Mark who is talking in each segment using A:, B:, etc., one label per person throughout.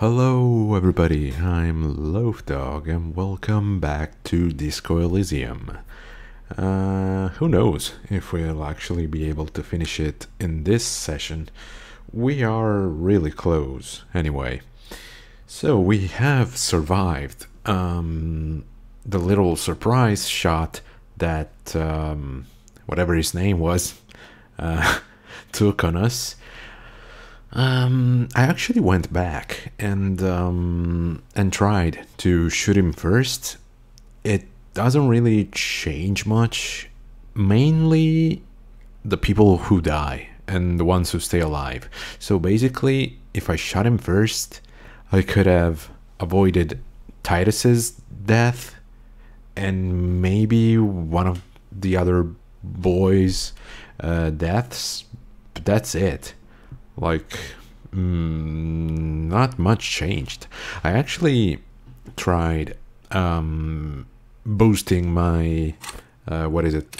A: Hello everybody, I'm Loafdog and welcome back to Disco Elysium. Who knows if we'll actually be able to finish it in this session. We are really close anyway. So we have survived the little surprise shot that whatever his name was took on us. I actually went back and tried to shoot him first. It doesn't really change much. Mainly the people who die and the ones who stay alive. So basically, if I shot him first, I could have avoided Titus's death and maybe one of the other boys' deaths. But that's it. Like, not much changed. I actually tried boosting my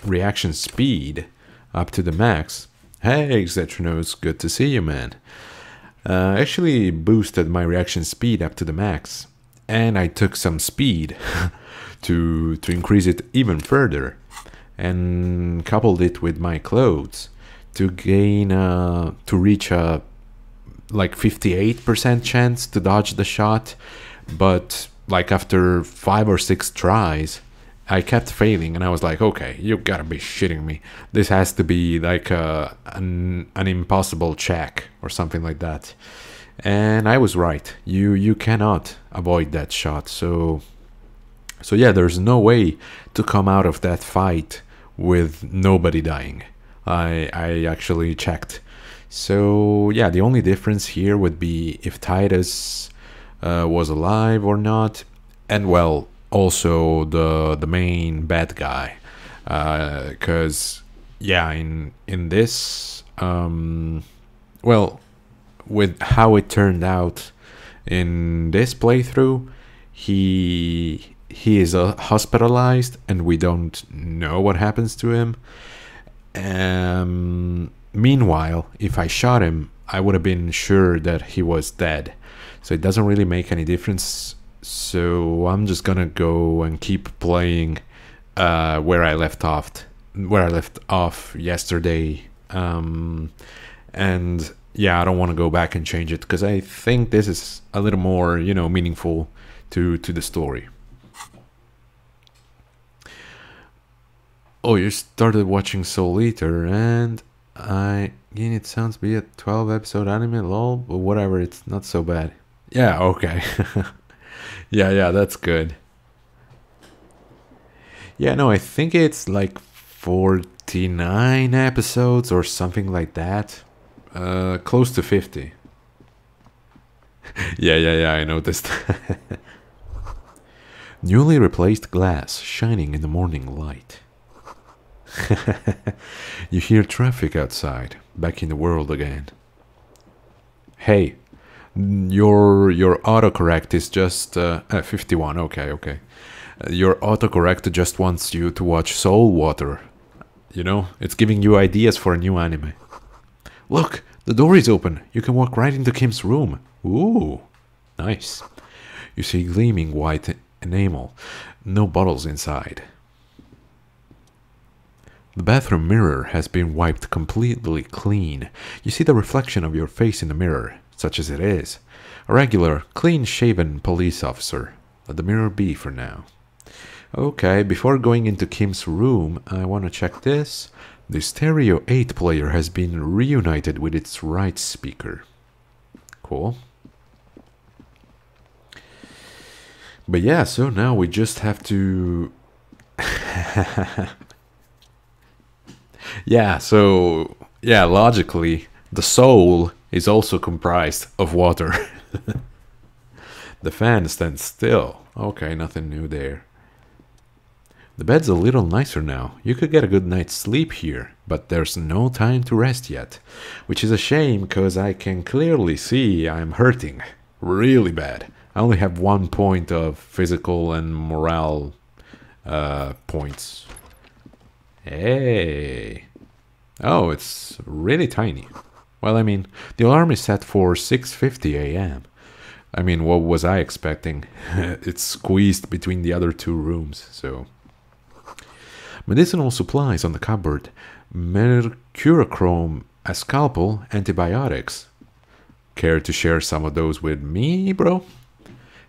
A: reaction speed up to the max. Hey, Xetronos, good to see you, man. I actually boosted my reaction speed up to the max, and I took some speed to increase it even further, and coupled it with my clothes to gain to reach a like 58% chance to dodge the shot. But like after 5 or 6 tries I kept failing, and I was like, okay, you gotta be shitting me. This has to be like an impossible check or something like that. And I was right. You cannot avoid that shot. So yeah, there's no way to come out of that fight with nobody dying. I actually checked. So yeah, the only difference here would be if Titus was alive or not, and well, also the main bad guy, because yeah, in this well, with how it turned out in this playthrough, he is hospitalized and we don't know what happens to him. Meanwhile, if I shot him, I would have been sure that he was dead. So it doesn't really make any difference. So I'm just gonna go and keep playing where I left off yesterday. And yeah, I don't want to go back and change it because I think this is a little more, meaningful to the story. Oh, you started watching Soul Eater, and it sounds to be a 12-episode anime, lol, but whatever, it's not so bad. Yeah, okay. yeah, that's good. Yeah, no, I think it's like 49 episodes or something like that. Close to 50. yeah, I noticed. Newly replaced glass shining in the morning light. You hear traffic outside, back in the world again. Hey, your autocorrect is just 51. Okay. Your autocorrect just wants you to watch Soul Water. It's giving you ideas for a new anime. Look, the door is open. You can walk right into Kim's room. Ooh, nice. You see gleaming white enamel. No bottles inside. The bathroom mirror has been wiped completely clean. You see the reflection of your face in the mirror, such as it is. A regular, clean-shaven police officer. Let the mirror be for now. Okay, before going into Kim's room, I want to check this. The Stereo 8 player has been reunited with its right speaker. Cool. But yeah, so now we just have to... Yeah, logically, the soul is also comprised of water. The fan stands still. Okay, nothing new there. The bed's a little nicer now. You could get a good night's sleep here, but there's no time to rest yet. Which is a shame, because I can clearly see I'm hurting. Really bad. I only have 1 point of physical and morale points. Hey. Oh, it's really tiny. Well, I mean, the alarm is set for 6:50 a.m. I mean, what was I expecting? It's squeezed between the other two rooms, so... Medicinal supplies on the cupboard. Mercurochrome, a scalpel, antibiotics. Care to share some of those with me, bro?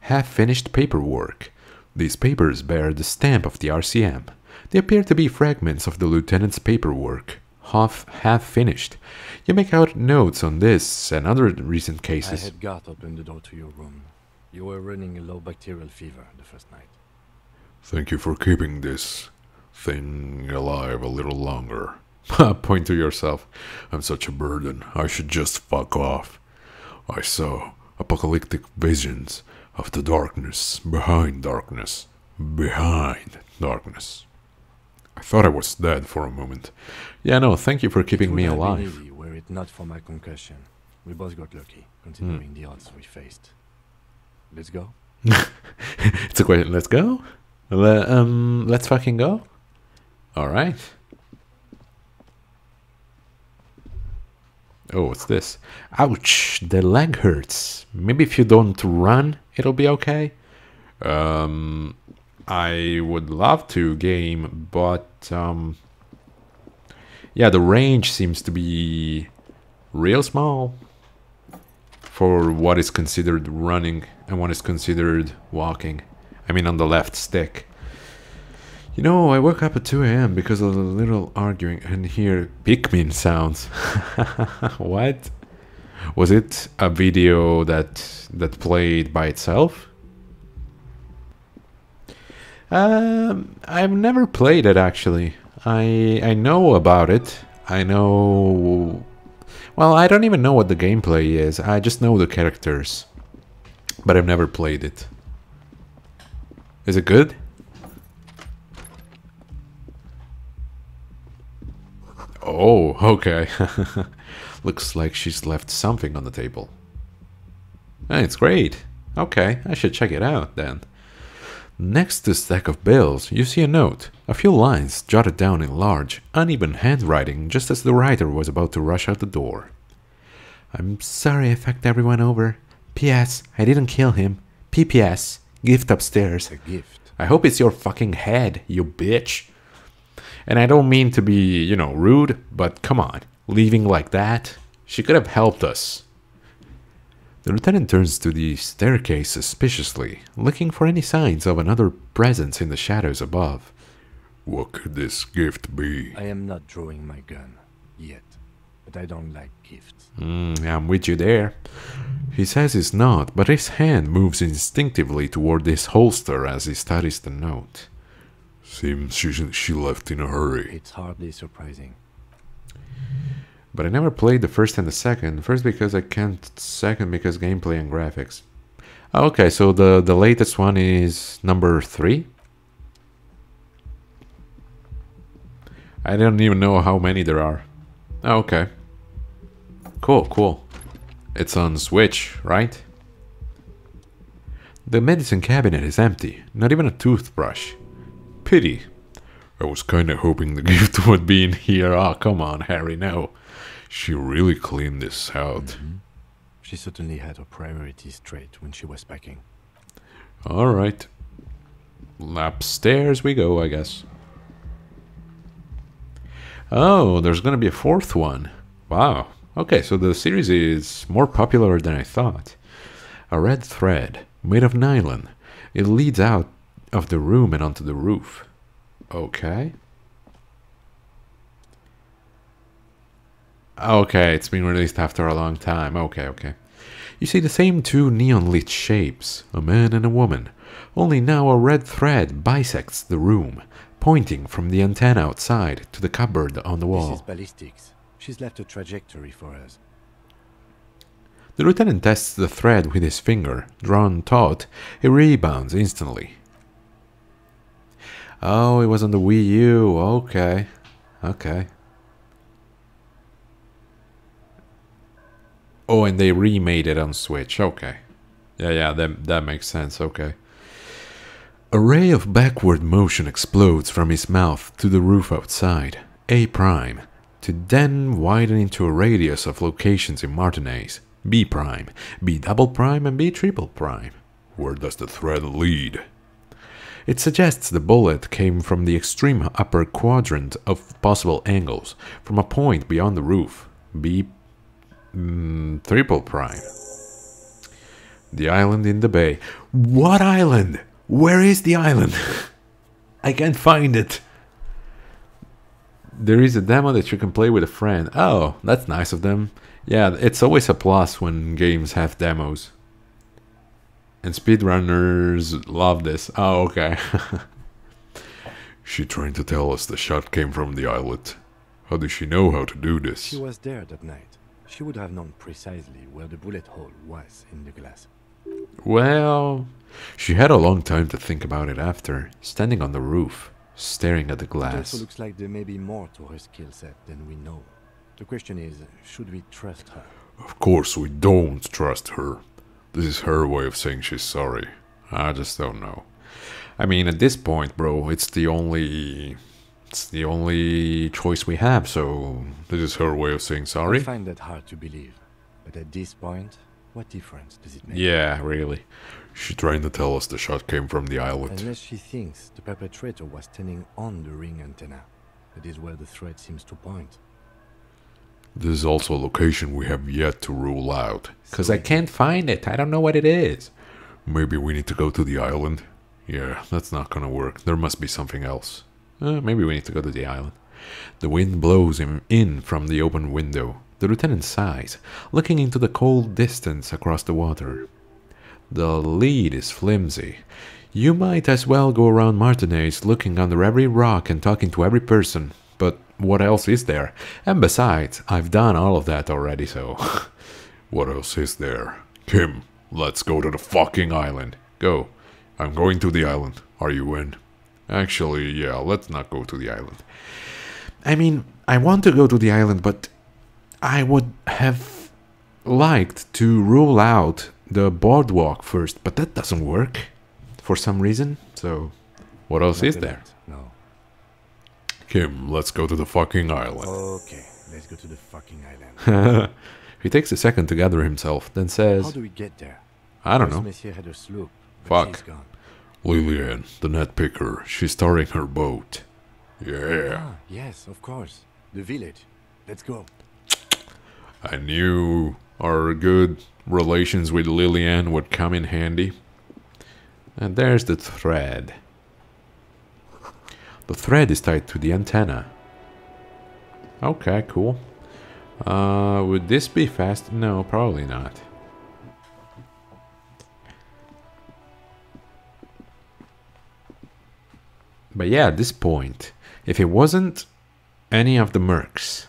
A: Half-finished paperwork. These papers bear the stamp of the RCM. They appear to be fragments of the lieutenant's paperwork. Half-finished. You make out notes on this and other recent cases.
B: I had Garth open the door to your room. You were running a low bacterial fever the first night.
C: Thank you for keeping this thing alive a little longer.
A: Point to yourself.
C: I'm such a burden. I should just fuck off. I saw apocalyptic visions of the darkness behind darkness. Behind darkness. I thought I was dead for a moment.
A: Yeah, no, thank you for keeping me alive.
B: It would have been easy were it not for my concussion. We both got lucky, considering the odds we faced. Let's go?
A: It's a question. Let's go? Let's fucking go? Alright. Oh, what's this? Ouch, the leg hurts. Maybe if you don't run, it'll be okay? I would love to game, but yeah, the range seems to be real small for what is considered running and what is considered walking. I mean, on the left stick. You know, I woke up at 2 a.m. because of a little arguing and hear Pikmin sounds. What? Was it a video that played by itself? I've never played it actually. I know about it. I know... Well, I don't even know what the gameplay is. I just know the characters. But I've never played it. Is it good? Oh, okay. Looks like she's left something on the table. Hey, it's great. Okay, I should check it out then. Next to a stack of bills, you see a note. A few lines jotted down in large, uneven handwriting just as the writer was about to rush out the door. I'm sorry I fucked everyone over. P.S. I didn't kill him. P.P.S. Gift upstairs.
B: A gift.
A: I hope it's your fucking head, you bitch. And I don't mean to be, you know, rude, but come on. Leaving like that? She could have helped us. The lieutenant turns to the staircase suspiciously, looking for any signs of another presence in the shadows above.
C: What could this gift be?
B: I am not drawing my gun. Yet. But I don't like gifts.
A: I'm with you there. He says he's not, but his hand moves instinctively toward his holster as he studies the note.
C: Seems she left in a hurry.
B: It's hardly surprising.
A: But I never played the first and the second. First because I can't, second because gameplay and graphics. Okay, so the latest one is number 3? I don't even know how many there are. Okay. Cool, cool. It's on Switch, right? The medicine cabinet is empty, not even a toothbrush. Pity.
C: I was kinda hoping the gift would be in here. Oh, come on, Harry, no. She really cleaned this out.
B: She certainly had her priorities straight when she was packing.
A: Alright. Upstairs we go, I guess. Oh, there's gonna be a 4th one. Wow. Okay, so the series is more popular than I thought. A red thread, made of nylon. It leads out of the room and onto the roof. Okay. Okay, it's been released after a long time. Okay, okay. You see the same 2 neon-lit shapes, a man and a woman. Only now a red thread bisects the room, pointing from the antenna outside to the cupboard on the wall.
B: This is ballistics. She's left a trajectory for us.
A: The lieutenant tests the thread with his finger. Drawn taut, it rebounds instantly. Oh, it was on the Wii U. Okay. Okay. Oh, and they remade it on Switch. Okay. Yeah, that makes sense. Okay. A ray of backward motion explodes from his mouth to the roof outside, A', to then widen into a radius of locations in Martinez. B prime, B double prime, and B triple prime.
C: Where does the thread lead?
A: It suggests the bullet came from the extreme upper quadrant of possible angles, from a point beyond the roof. B triple prime. The island in the bay. What island? Where is the island? I can't find it. There is a demo that you can play with a friend. Oh, that's nice of them. Yeah, it's always a plus when games have demos. And speedrunners love this. Oh, okay.
C: She trying to tell us the shot came from the islet. How does she know how to do this?
B: She was there that night. She would have known precisely where the bullet hole was in the glass.
A: Well, she had a long time to think about it after, standing on the roof, staring at the
B: It also
A: glass.
B: looks like there may be more to her skill set than we know. The question is, should we trust her?
C: Of course we don't trust her. This is her way of saying she's sorry. I just don't know.
A: I mean, at this point, bro, it's the only choice we have, so
C: This is her way of saying
B: I
C: sorry?
B: find that hard to believe. But at this point, what difference does it make?
A: yeah, really.
C: She trying to tell us the shot came from the islet.
B: Unless she thinks the perpetrator was standing on the ring antenna. That is where the thread seems to point.
C: This is also a location we have yet to rule out.
A: Because I can't find it. I don't know what it is.
C: Maybe we need to go to the island? Yeah, that's not gonna work. There must be something else.
A: Maybe we need to go to the island. The wind blows him in from the open window. The lieutenant sighs, looking into the cold distance across the water. The lead is flimsy. You might as well go around Martinez looking under every rock and talking to every person. But what else is there? And besides, I've done all of that already, so...
C: What else is there? Kim, let's go to the fucking island. Go. I'm going to the island. Are you in? Actually, yeah, let's not go to the island.
A: I mean, I want to go to the island, but I would have liked to rule out the boardwalk first, but that doesn't work for some reason. So, what else is there?
B: No.
C: Kim, let's go to the fucking island.
B: Okay, let's go to the fucking island.
A: He takes a second to gather himself, then
B: How
A: says,
B: do we get there?
A: I don't
B: First,
A: know.
B: Monsieur had a sloop, but
A: Fuck.
B: she's gone.
C: Lillian, the net picker, she's starting her boat. Yeah.
B: Ah, yes, of course. The village. Let's go.
C: I knew our good relations with Lillian would come in handy.
A: And there's the thread. The thread is tied to the antenna. Okay, cool. Would this be fast? No, probably not. But yeah, at this point, if it wasn't any of the mercs...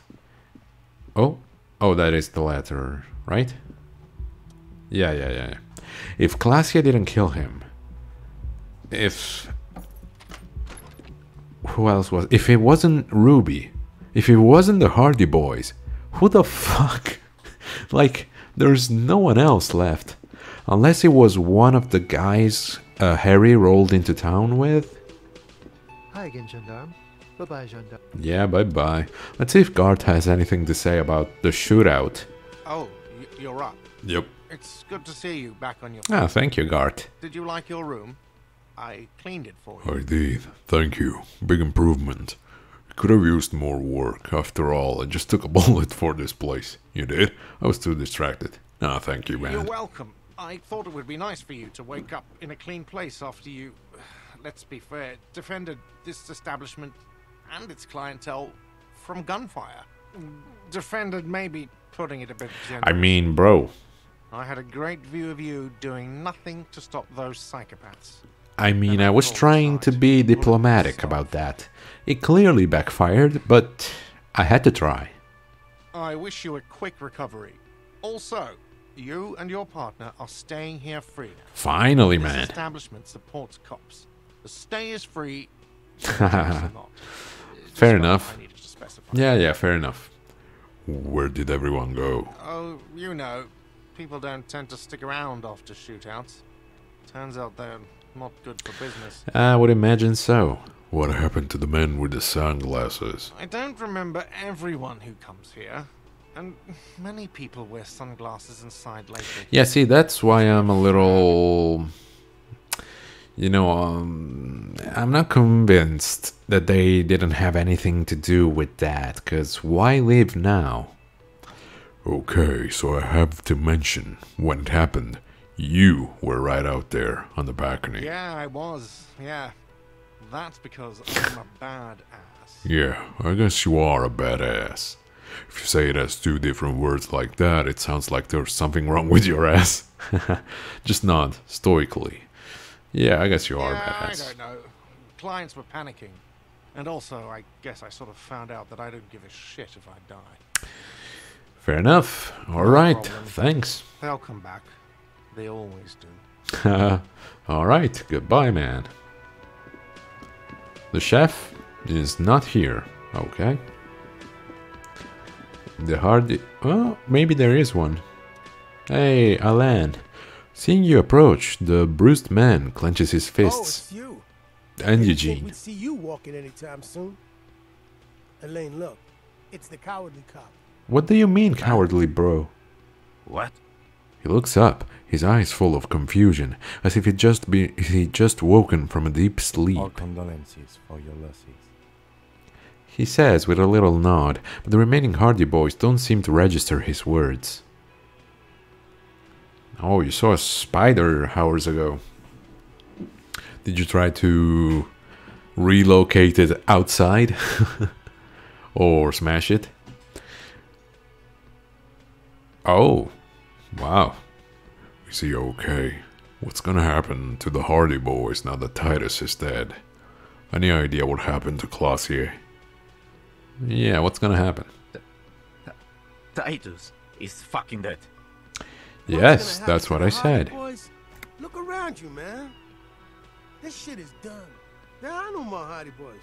A: Oh, that is the letter, right? Yeah. If Glacia didn't kill him... If... Who else was... If it wasn't Ruby... If it wasn't the Hardy Boys... Who the fuck? Like, there's no one else left. Unless it was one of the guys Harry rolled into town with.
D: Hi again, Gendarme. Bye-bye, Gendarme.
A: Yeah, bye-bye. Let's see if Gart has anything to say about the shootout.
E: Oh, you're up.
C: Yep.
E: It's good to see you back on your...
A: Ah, thank you, Gart.
E: Did you like your room? I cleaned it for you.
C: I did. Thank you. Big improvement. Could have used more work. After all, I just took a bullet for this place. You did? I was too distracted. Ah, thank you,
E: You're
C: man.
E: welcome. I thought it would be nice for you to wake up in a clean place after you, let's be fair, defended this establishment and its clientele from gunfire. Defended maybe putting it a bit generous.
A: I mean, bro.
E: I had a great view of you doing nothing to stop those psychopaths.
A: I mean, I was trying to be diplomatic about that. It clearly backfired, but I had to try.
E: I wish you a quick recovery. Also, you and your partner are staying here free now.
A: Finally,
E: This
A: man.
E: establishment supports cops. The stay is free.
A: Fair
E: Just what
A: enough.
E: I needed to specify.
A: Yeah, fair enough.
C: Where did everyone go?
E: Oh, you know, people don't tend to stick around after shootouts. Turns out they're not good for business.
A: I would imagine so.
C: What happened to the men with the sunglasses?
E: I don't remember everyone who comes here. And many people wear sunglasses inside lately.
A: Yeah, see, that's why I'm a little, I'm not convinced that they didn't have anything to do with that, because why leave now?
C: Okay, so I have to mention, when it happened, you were right out there on the balcony.
E: Yeah, I was. Yeah. That's because I'm a bad ass.
C: Yeah, I guess you are a badass. If you say it as two different words like that, it sounds like there's something wrong with your ass. Just nod stoically. Yeah, I guess you are a
E: I
C: badass.
E: don't know. Clients were panicking. And also, I guess I sort of found out that I don't give a shit if I die.
A: Fair enough. All
E: No
A: right,
E: problem.
A: thanks.
E: They'll come back. They always do.
A: All right, goodbye, man. The chef is not here. Okay. The hardy... Oh, maybe there is one. Hey, Alan. Seeing you approach, the bruised man clenches his
F: Oh,
A: fists.
F: it's you.
A: And
F: Didn't think
A: Eugene.
F: we'd see you walking anytime soon. Elaine, look. It's the cowardly cop.
A: What do you mean, cowardly bro?
B: What?
A: He looks up, his eyes full of confusion, as if he'd just woken from a deep sleep.
B: All condolences for your losses.
A: He says with a little nod, but the remaining Hardy Boys don't seem to register his words. Oh, you saw a spider hours ago. Did you try to relocate it outside? Or smash it? Oh, wow.
C: Is he okay? What's gonna happen to the Hardy Boys now that Titus is dead? Any idea what happened to Classier?
A: Yeah, what's gonna happen?
G: Titus is fucking dead.
A: Yes,
F: What's gonna
A: that's
F: happen
A: what
F: to
A: I
F: the Hardy
A: said.
F: Boys? Look around you, man. This shit is done. There are no more Hardy Boys.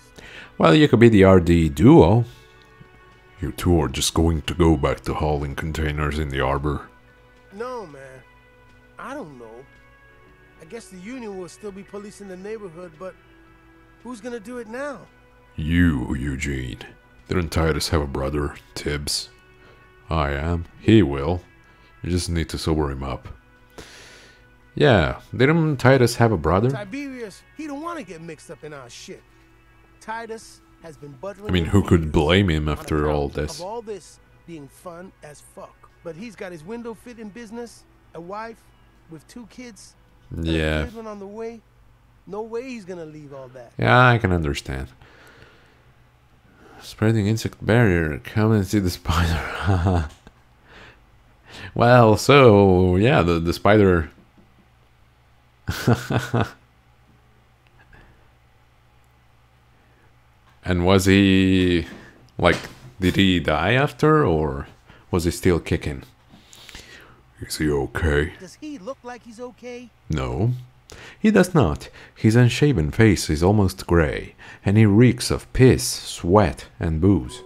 A: Well, you could be the RD duo.
C: You two are just going to go back to hauling containers in the arbor?
F: No, man. I don't know. I guess the Union will still be policing the neighborhood, but who's gonna do it now?
C: You, Eugene. Didn't Titus have a brother, Tibbs?
A: I am.
C: He will. You just need to sober him up.
A: Yeah, didn't Titus have a brother?
F: Tiberius, he don't want to get mixed up in our shit. Titus has been buttering.
C: I mean,
F: in
C: who could
F: years
C: blame him
F: on
C: after
F: account
C: all
F: Of
C: this?
F: all this being fun as fuck, but he's got his window fit in business, a wife with 2 kids. and a
A: Yeah.
F: third one on the way. No way he's gonna leave all that.
A: Yeah, I can understand. Spreading insect barrier. Come and see the spider. Well, so yeah, the spider. And was he like? Did he die after, or was he still kicking?
C: Is he okay?
F: Does he look like he's okay?
A: No, he does not. His unshaven face is almost grey, and he reeks of piss, sweat, and booze.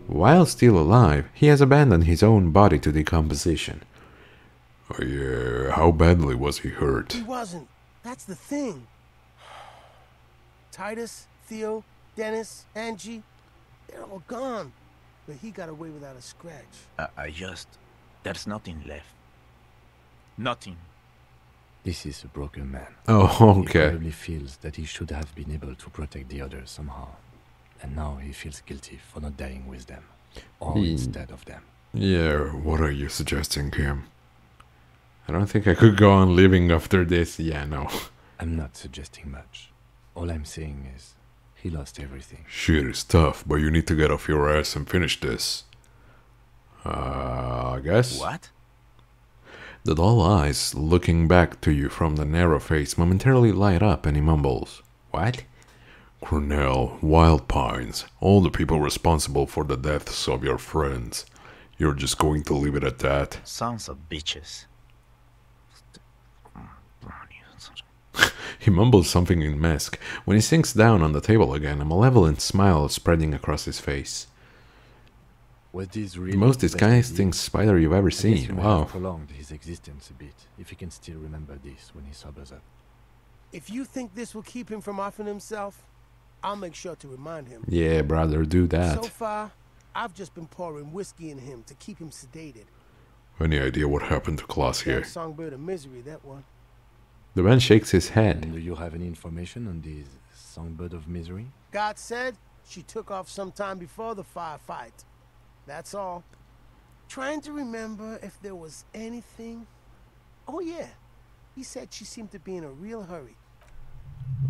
A: While still alive, he has abandoned his own body to decomposition.
C: Oh, yeah, how badly was he hurt?
F: He wasn't. That's the thing. Titus, Theo, Dennis, Angie, they're all gone. But he got away without a scratch.
G: There's nothing left. Nothing.
B: This is a broken man.
A: Oh,
B: He
A: okay.
B: probably feels that he should have been able to protect the others somehow. And now he feels guilty for not dying with them. Or
A: Hmm.
B: instead of them.
C: Yeah, what are you suggesting, Kim?
A: I don't think I could go on living after this. Yeah, no.
B: I'm not suggesting much. All I'm saying is, he lost everything.
C: Shit is tough, but you need to get off your ass and finish this.
A: I guess.
G: What?
A: The dull eyes looking back to you from the narrow face momentarily light up and he mumbles. What?
C: Cornell, Wild Pines, all the people responsible for the deaths of your friends. You're just going to leave it at that?
G: Sons of bitches.
A: He mumbles something in Mesk. When he sinks down on the table again, a malevolent smile is spreading across his face.
B: Was this
A: The
B: really
A: most
B: the best
A: disgusting
B: idea?
A: spider you've ever
B: I guess
A: seen.
B: he may have
A: Wow.
B: prolonged his existence a bit, if he can still remember this when he sobers up.
F: If you think this will keep him from offing himself, I'll make sure to remind him.
A: Yeah, brother, do
F: So
A: that.
F: far, I've just been pouring whiskey in him to keep him sedated.
C: Any idea what happened to Classier?
F: Songbird of misery, that one.
A: The man shakes his head.
B: And do you have any information on this songbird of misery?
F: God said she took off sometime before the firefight. That's all. Trying to remember if there was anything. Oh yeah, he said she seemed to be in a real hurry.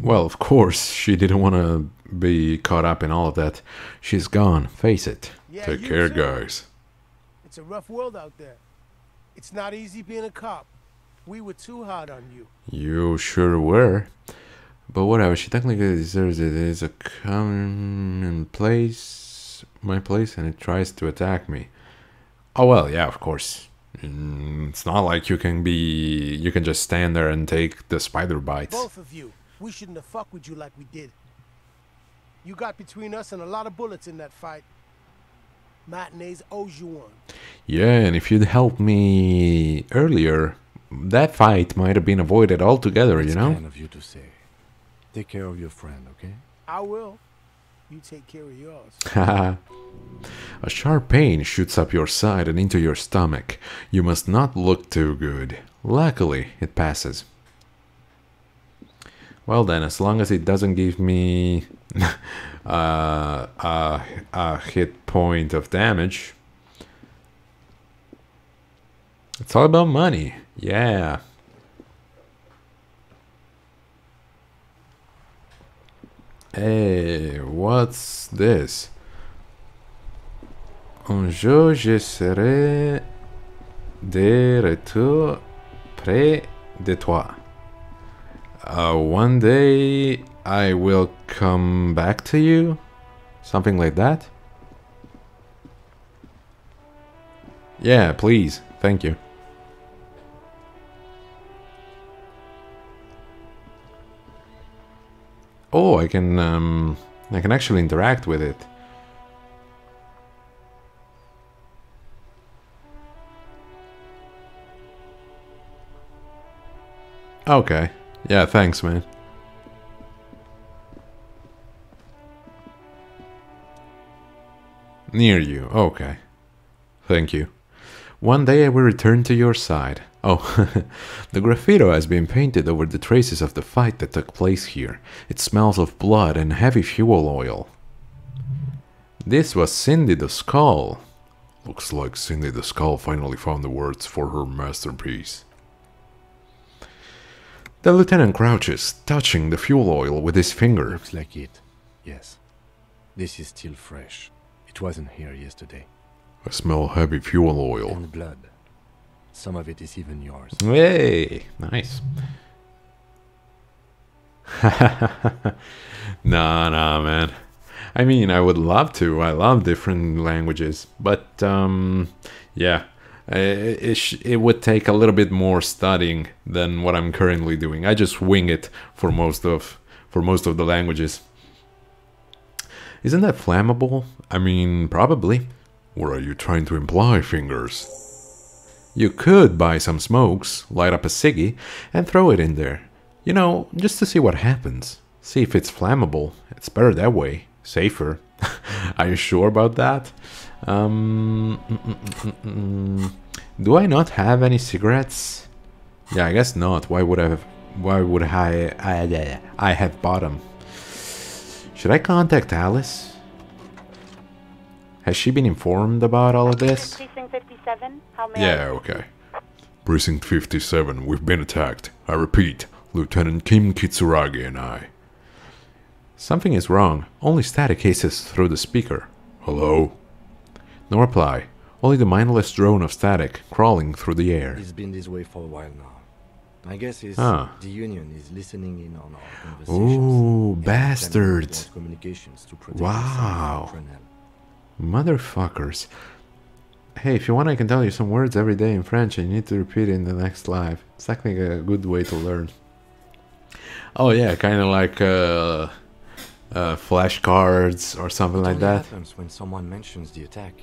A: Well, of course, she didn't want to be caught up in all of that. She's gone, face it.
F: Yeah,
C: Take
F: you
C: care,
F: too.
C: guys.
F: It's a rough world out there. It's not easy being a cop. We were too hard on you.
A: You sure were. But whatever, she technically deserves it. It is a common place, my place, and it tries to attack me. Oh well, yeah, of course. It's not like you can just stand there and take the spider bites.
F: Both of you. We shouldn't have fucked with you like we did. You got between us and a lot of bullets in that fight. Matinees owes you one.
A: Yeah, and if you'd helped me earlier, that fight might have been avoided altogether, you
B: It's
A: know?
B: kind of you to say. Take care of your friend, okay?
F: I will. You take care of yours.
A: Haha. A sharp pain shoots up your side and into your stomach. You must not look too good. Luckily, it passes. Well then, as long as it doesn't give me a hit point of damage. It's all about money. Yeah. Hey, what's this? Un jour, je serai de retour près de toi. One day I will come back to you? Something like that? Yeah, please. Thank you. Oh, I can actually interact with it. Okay. Yeah, thanks, man. Near you. Okay. Thank you. One day I will return to your side. Oh, the graffito has been painted over the traces of the fight that took place here. It smells of blood and heavy fuel oil. This was Cindy the Skull.
C: Looks like Cindy the Skull finally found the words for her masterpiece.
A: The lieutenant crouches, touching the fuel oil with his finger.
B: Looks like it. Yes. This is still fresh. It wasn't here yesterday.
C: I smell heavy fuel oil.
B: And blood. Some of it is even yours.
A: Hey, nice. Nah, man. I mean, I would love to. I love different languages, but yeah, it would take a little bit more studying than what I'm currently doing. I just wing it for most of the languages. Isn't that flammable? I mean, probably.
C: What are you trying to imply, Fingers?
A: You could buy some smokes, light up a ciggy, and throw it in there. You know, just to see what happens. See if it's flammable. It's better that way. Safer. Are you sure about that? Do I not have any cigarettes? Yeah, I guess not. Why would I have bought them? Should I contact Alice? Has she been informed about all of this?
H: Precinct 57, how may
C: Yeah, okay. Precinct 57, we've been attacked. I repeat, Lieutenant Kim Kitsuragi and I.
A: Something is wrong. Only static hisses through the speaker.
C: Hello?
A: No reply. Only the mindless drone of static crawling through the air.
B: It's been this way for a while now. My guess is
A: Ah.
B: the Union is listening in on our conversations.
A: Ooh,
B: and
A: bastards.
B: sending communications to protect
A: Wow.
B: themselves from Fresnel.
A: Motherfuckers. Hey, if you want, I can tell you some words every day in French and you need to repeat it in the next live. It's actually a good way to learn. Oh yeah, kind of like flashcards or something
B: It
A: like
B: only
A: that.
B: happens when someone mentions the attack.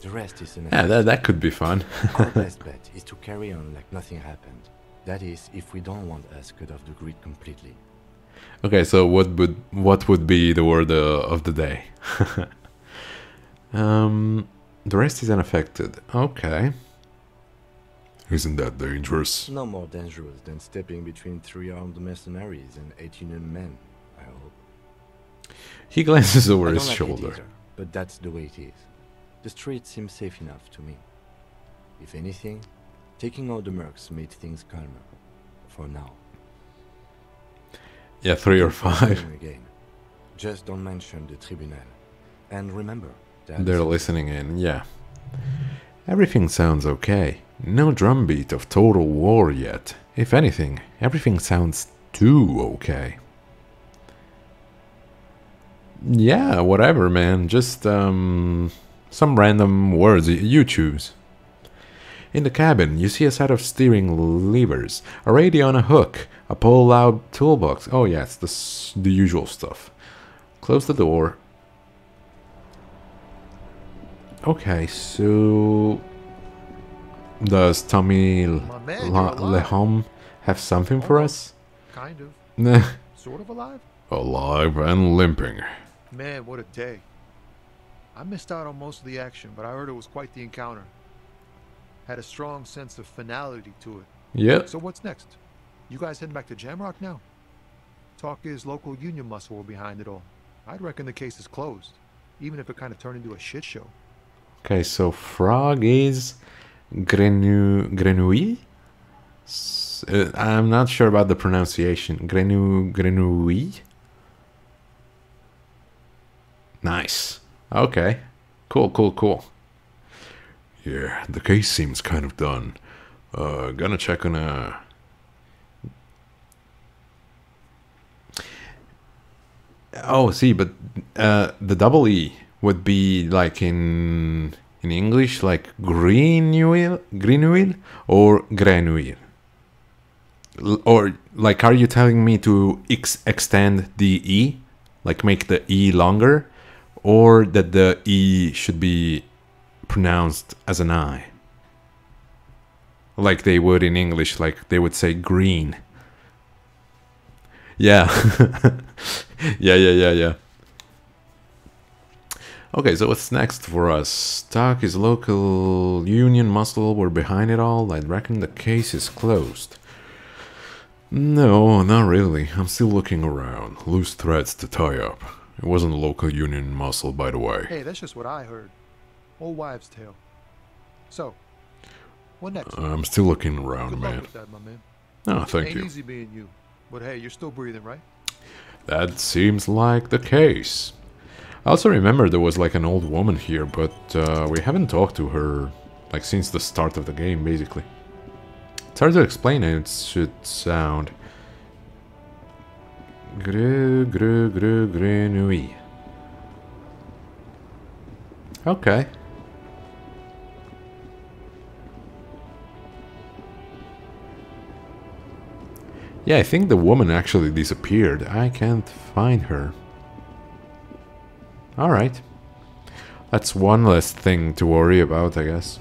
B: The rest is an
A: Yeah, that could be fun.
B: Our best bet is to carry on like nothing happened. That is, if we don't want us cut off the grid completely.
A: Okay, so what would be the word of the day? The rest is unaffected. Okay.
C: Isn't that dangerous?
B: No more dangerous than stepping between 3 armed mercenaries and 8 Union men, I hope.
A: He glances over
B: I
A: his
B: don't like it
A: shoulder.
B: either, but that's the way it is. The street seems safe enough to me. If anything, taking out the mercs made things calmer. For now.
A: Yeah, 3 or
B: Before
A: 5.
B: going again, just don't mention the tribunal. And remember, that
A: They're listening in, yeah. Everything sounds okay. No drumbeat of total war yet. If anything, everything sounds too okay. Yeah, whatever, man. Just, some random words. You choose. In the cabin, you see a set of steering levers, a radio on a hook, a pull-out toolbox. Oh yeah, it's the usual stuff. Close the door. Okay, so... Does Tommy
D: My man, you're alive.
A: Lehom have something for us?
D: Kind of.
A: Nah.
D: Sort of alive?
C: Alive and limping.
D: Man, what a day. I missed out on most of the action, but I heard it was quite the encounter. Had a strong sense of finality to it.
A: Yep.
D: So what's next? You guys heading back to Jamrock now? Talk is local union muscle were behind it all. I'd reckon the case is closed, even if it kind of turned into a shit show.
A: Okay, so frog is Grenouille? I'm not sure about the pronunciation. Grenouille? Nice. Okay. Cool.
C: Yeah, the case seems kind of done. Gonna check on a...
A: Oh, see, but the double E would be like in English, like Greenouille or Grenouille? Or like, are you telling me to extend the E, like make the E longer, or that the E should be pronounced as an I, like they would in English, like they would say green? Yeah. yeah. Okay, so what's next for us? Talk is local union muscle. We're behind it all. I reckon the case is closed.
C: No, not really. I'm still looking around. Loose threads to tie up. It wasn't a local union muscle, by the way.
D: Hey, that's just what I heard. Old wives' tale. So, what next?
C: I'm still looking around,
D: Good luck
C: man.
D: with that, my man.
C: Oh, thank
D: Ain't
C: you.
D: easy being you. But hey, you're still breathing, right?
C: That seems like the case.
A: I also remember there was like an old woman here, but we haven't talked to her like since the start of the game, basically. It's hard to explain how it should sound. Grenouille. Okay. Yeah, I think the woman actually disappeared. I can't find her. Alright. That's one less thing to worry about, I guess.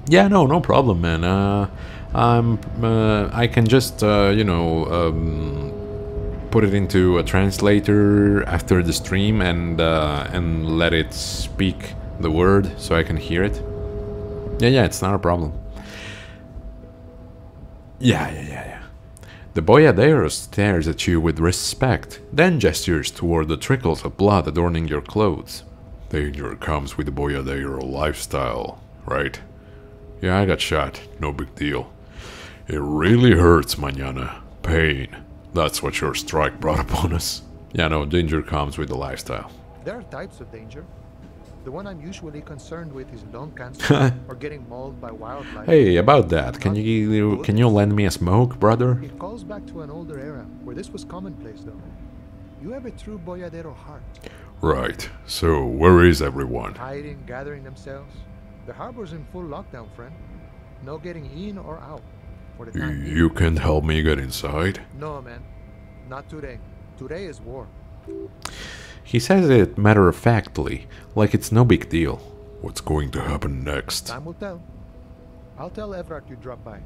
A: Yeah, no problem, man. I can just, put it into a translator after the stream and let it speak the word so I can hear it. Yeah, it's not a problem. Yeah. The boyadero stares at you with respect, then gestures toward the trickles of blood adorning your clothes.
C: Danger comes with the boyadero lifestyle, right? Yeah, I got shot. No big deal. It really hurts, mañana. Pain. That's what your strike brought upon us.
A: Yeah, no, danger comes with the lifestyle.
D: There are types of danger. The one I'm usually concerned with is lung cancer or getting mauled by wildlife.
A: Hey, about that, can you lend me a smoke, brother?
D: It calls back to an older era where this was commonplace, though. You have a true boyadero heart.
C: Right. So, where is everyone?
D: Hiding, gathering themselves. The harbor's in full lockdown, friend. No getting in or out. For the time being.
C: You can't help me get inside?
D: No, man. Not today. Today is war.
A: He says it matter-of-factly, like it's no big deal.
C: What's going to happen next?
D: Time will tell. I'll tell Everard you dropped by.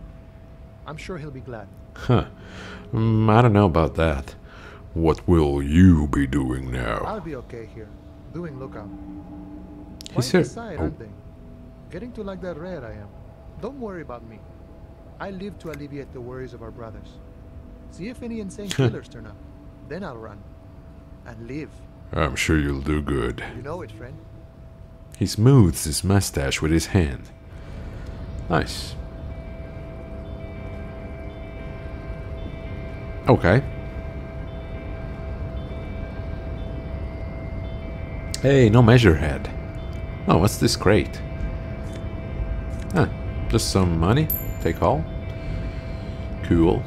D: I'm sure he'll be glad.
A: Huh. I don't know about that.
C: What will you be doing now?
D: I'll be okay here, doing lookout.
A: He
D: Quite
A: said,
D: the sight,
A: oh.
D: aren't they? Getting to like that red I am. Don't worry about me. I live to alleviate the worries of our brothers. See if any insane killers turn up. Then I'll run. And live.
C: I'm sure you'll do good.
D: You know it, friend.
A: He smooths his mustache with his hand. Nice. Okay. Hey, no measure head. Oh, what's this crate? Ah, just some money. Take all. Cool.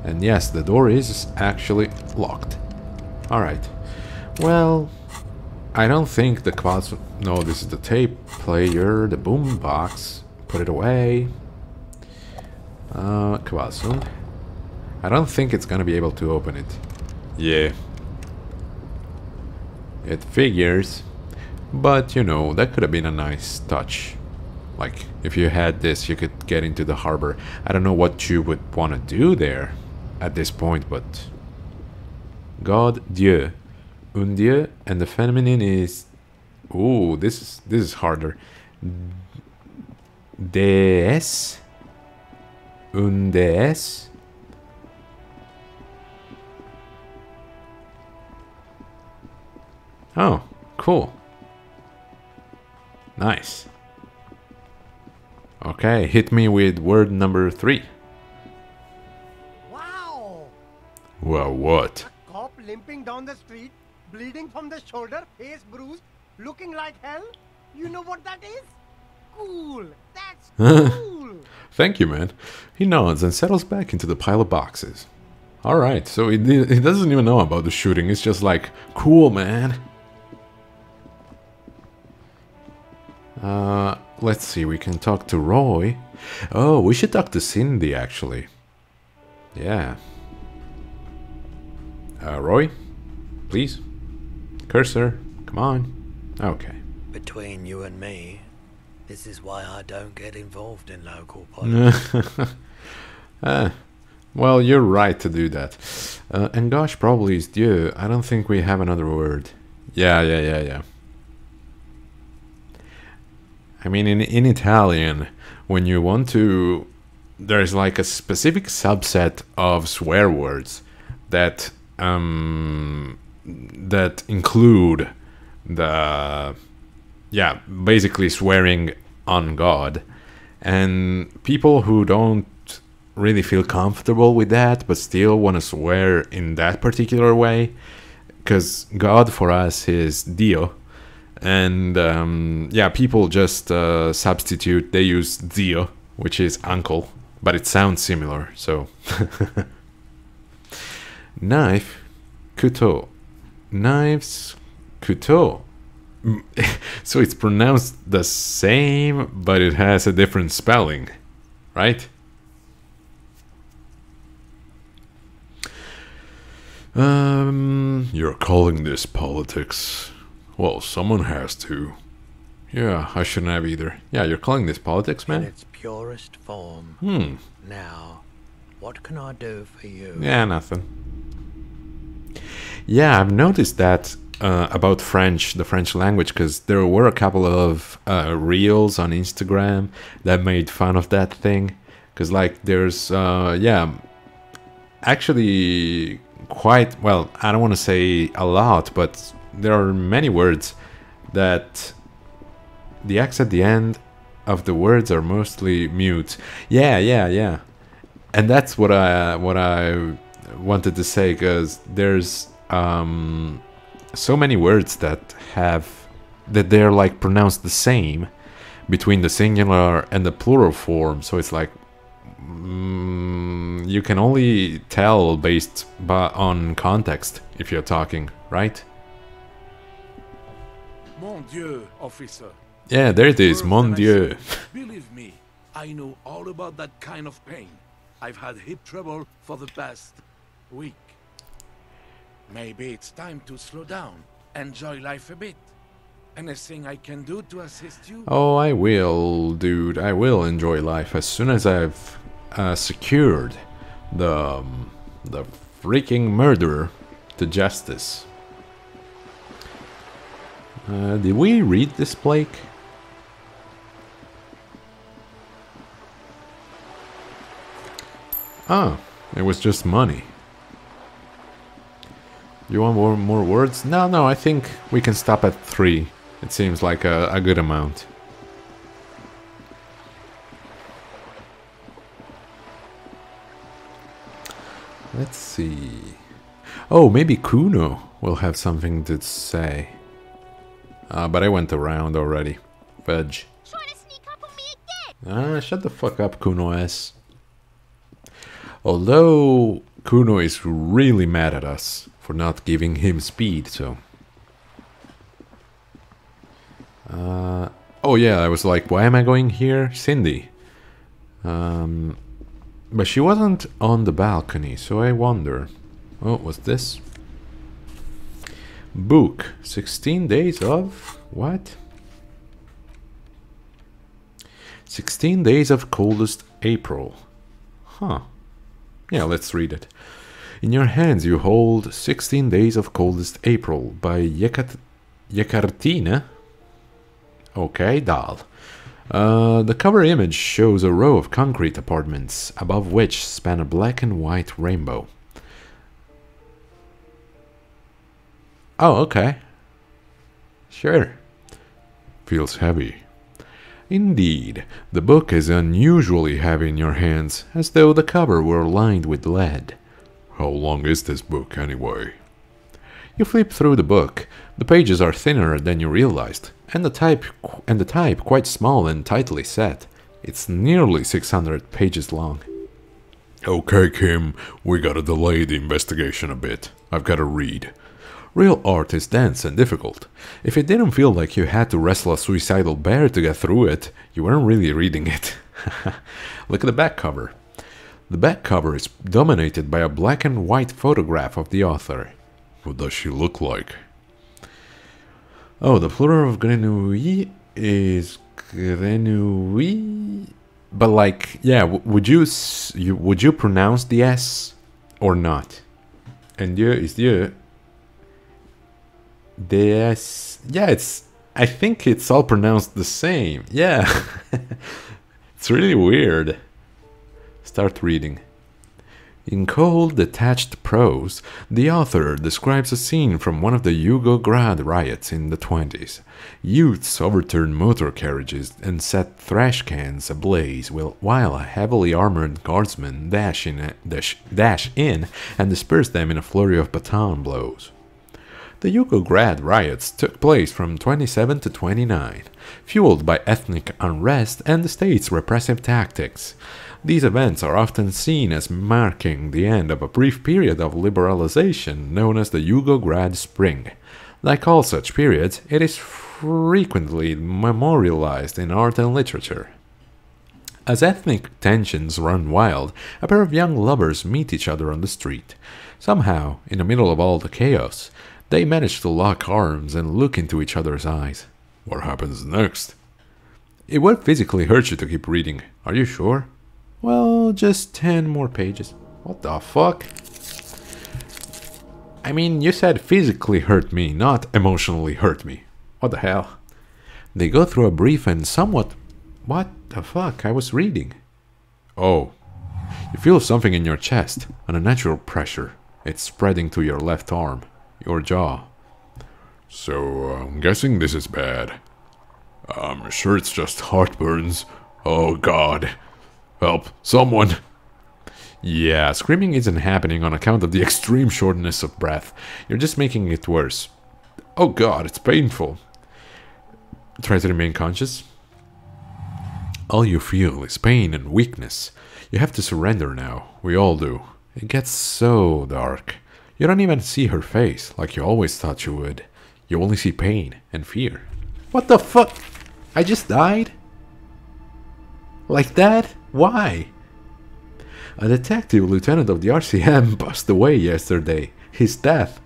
A: And yes, the door is actually locked. Alright. Well, I don't think the quads... No, this is the tape player, the boom box. Put it away. Kvasun. I don't think it's gonna be able to open it. Yeah. It figures. But, you know, that could have been a nice touch. Like, if you had this, you could get into the harbor. I don't know what you would want to do there at this point, but... God, Dieu. Un Dieu, and the feminine is... Ooh, this is harder. Déesse. Un déesse. Oh, cool. Nice. Okay, hit me with word number 3.
F: Wow!
C: Well, what?
F: Cop limping down the street, bleeding from the shoulder, face bruised, looking like hell? You know what that is? Cool! That's cool!
A: Thank you, man. He nods and settles back into the pile of boxes. Alright, so he doesn't even know about the shooting. It's just like, cool, man. Let's see, we can talk to Roy. Oh, we should talk to Cindy, actually. Yeah. Roy? Please? Cursor, come on. Okay.
I: Between you and me, this is why I don't get involved in local politics.
A: Well, you're right to do that. And gosh, probably is due. I don't think we have another word. Yeah. I mean, in Italian, when you want to... There's like a specific subset of swear words that that include the... Yeah, basically swearing on God. And people who don't really feel comfortable with that, but still want to swear in that particular way, because God for us is Dio. And yeah, people just substitute, they use Dio, which is uncle, but it sounds similar, so... Knife, couteau. Knives, couteau. So it's pronounced the same, but it has a different spelling, right?
C: You're calling this politics. Well, someone has to.
A: Yeah, I shouldn't have either. Yeah, you're calling this politics,
I: In
A: man?
I: its purest form. Now, what can I do for you?
A: Yeah, nothing. Yeah, I've noticed that about French, the French language, because there were a couple of reels on Instagram that made fun of that thing. Because, like, there's, yeah, actually quite, well, I don't want to say a lot, but there are many words that the X at the end of the words are mostly mute. Yeah. And that's what I wanted to say, because there's so many words that they're like pronounced the same between the singular and the plural form. So it's like you can only tell based on context if you're talking, right?
J: Mon Dieu, officer.
A: Yeah, there it is,
J: Worse
A: mon
J: than I
A: Dieu.
J: said. Believe me, I know all about that kind of pain. I've had hip trouble for the past week. Maybe it's time to slow down, enjoy life a bit. Anything I can do to assist you?
A: Oh, I will, dude. I will enjoy life as soon as I've secured the freaking murderer. to justice. Did we read this, Blake? Oh, it was just money. You want more words? No, I think we can stop at 3. It seems like a good amount. Let's see. Oh, maybe Kuno will have something to say. But I went around already. Fudge.
K: Trying to sneak up on me again.
A: Shut the fuck up, Kuno S. Although Kuno is really mad at us for not giving him speed, so... oh yeah, I was like, why am I going here? Cindy. But she wasn't on the balcony, so I wonder... Oh, what's this? Book. 16 days of... What? 16 days of coldest April. Huh. Yeah, let's read it. In your hands you hold 16 Days of Coldest April by Yekaterina. Okay, Dal. The cover image shows a row of concrete apartments, above which span a black and white rainbow. Oh, okay. Sure.
C: Feels heavy.
A: Indeed, the book is unusually heavy in your hands, as though the cover were lined with lead.
C: How long is this book, anyway?
A: You flip through the book. The pages are thinner than you realized, and the type quite small and tightly set. It's nearly 600 pages long.
C: Okay, Kim, we gotta delay the investigation a bit. I've gotta read.
A: Real art is dense and difficult. If it didn't feel like you had to wrestle a suicidal bear to get through it, you weren't really reading it. Look at the back cover. The back cover is dominated by a black and white photograph of the author.
C: What does she look like?
A: Oh, the plural of grenouille is grenouille? But like, yeah, would you pronounce the S or not? And Dieu is Dieu. Des, yeah, I think it's all pronounced the same. Yeah. It's really weird. Start reading. In cold, detached prose, the author describes a scene from one of the Yugograd riots in the 20s. Youths overturned motor carriages and set trash cans ablaze while a heavily armored guardsman dash in and disperse them in a flurry of baton blows. The Yugograd riots took place from 27 to 29, fueled by ethnic unrest and the state's repressive tactics. These events are often seen as marking the end of a brief period of liberalization known as the Yugograd Spring. Like all such periods, it is frequently memorialized in art and literature. As ethnic tensions run wild, a pair of young lovers meet each other on the street. Somehow, in the middle of all the chaos, they manage to lock arms and look into each other's eyes.
C: What happens next?
A: It would physically hurt you to keep reading. Are you sure? Well, just 10 more pages. What the fuck? I mean, you said physically hurt me, not emotionally hurt me. What the hell? They go through a brief and somewhat... What the fuck? I was reading. Oh. You feel something in your chest, an unnatural pressure. It's spreading to your left arm. Your jaw.
C: So, I'm guessing this is bad. I'm sure it's just heartburns. Oh god. Help, someone.
A: Yeah, screaming isn't happening on account of the extreme shortness of breath. You're just making it worse. Oh god, it's painful. Try to remain conscious. All you feel is pain and weakness. You have to surrender now. We all do. It gets so dark. You don't even see her face, like you always thought you would. You only see pain and fear. What the fuck? I just died? Like that? Why? A detective lieutenant of the RCM passed away yesterday. His death,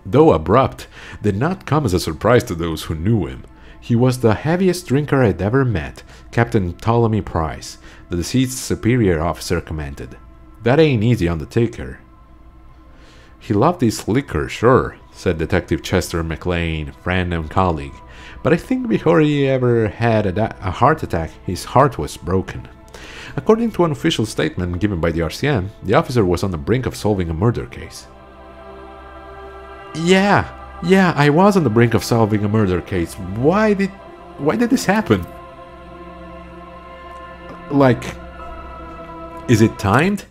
A: though abrupt, did not come as a surprise to those who knew him. He was the heaviest drinker I'd ever met, Captain Ptolemy Price, the deceased superior officer commented. That ain't easy on the taker. He loved his liquor, sure, said Detective Chester McLean, friend and colleague. But I think before he ever had a heart attack, his heart was broken. According to an official statement given by the RCM, the officer was on the brink of solving a murder case. Yeah, I was on the brink of solving a murder case. Why did this happen? Like, is it timed?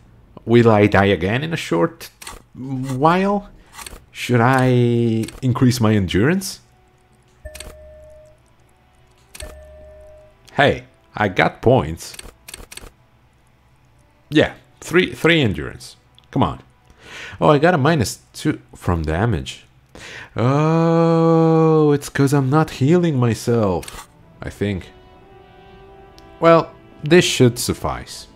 A: Will I die again in a short while? Should I increase my endurance? Hey, I got points. Yeah, three endurance. Come on. Oh, I got a -2 from damage. Oh, it's because I'm not healing myself, I think. Well, this should suffice.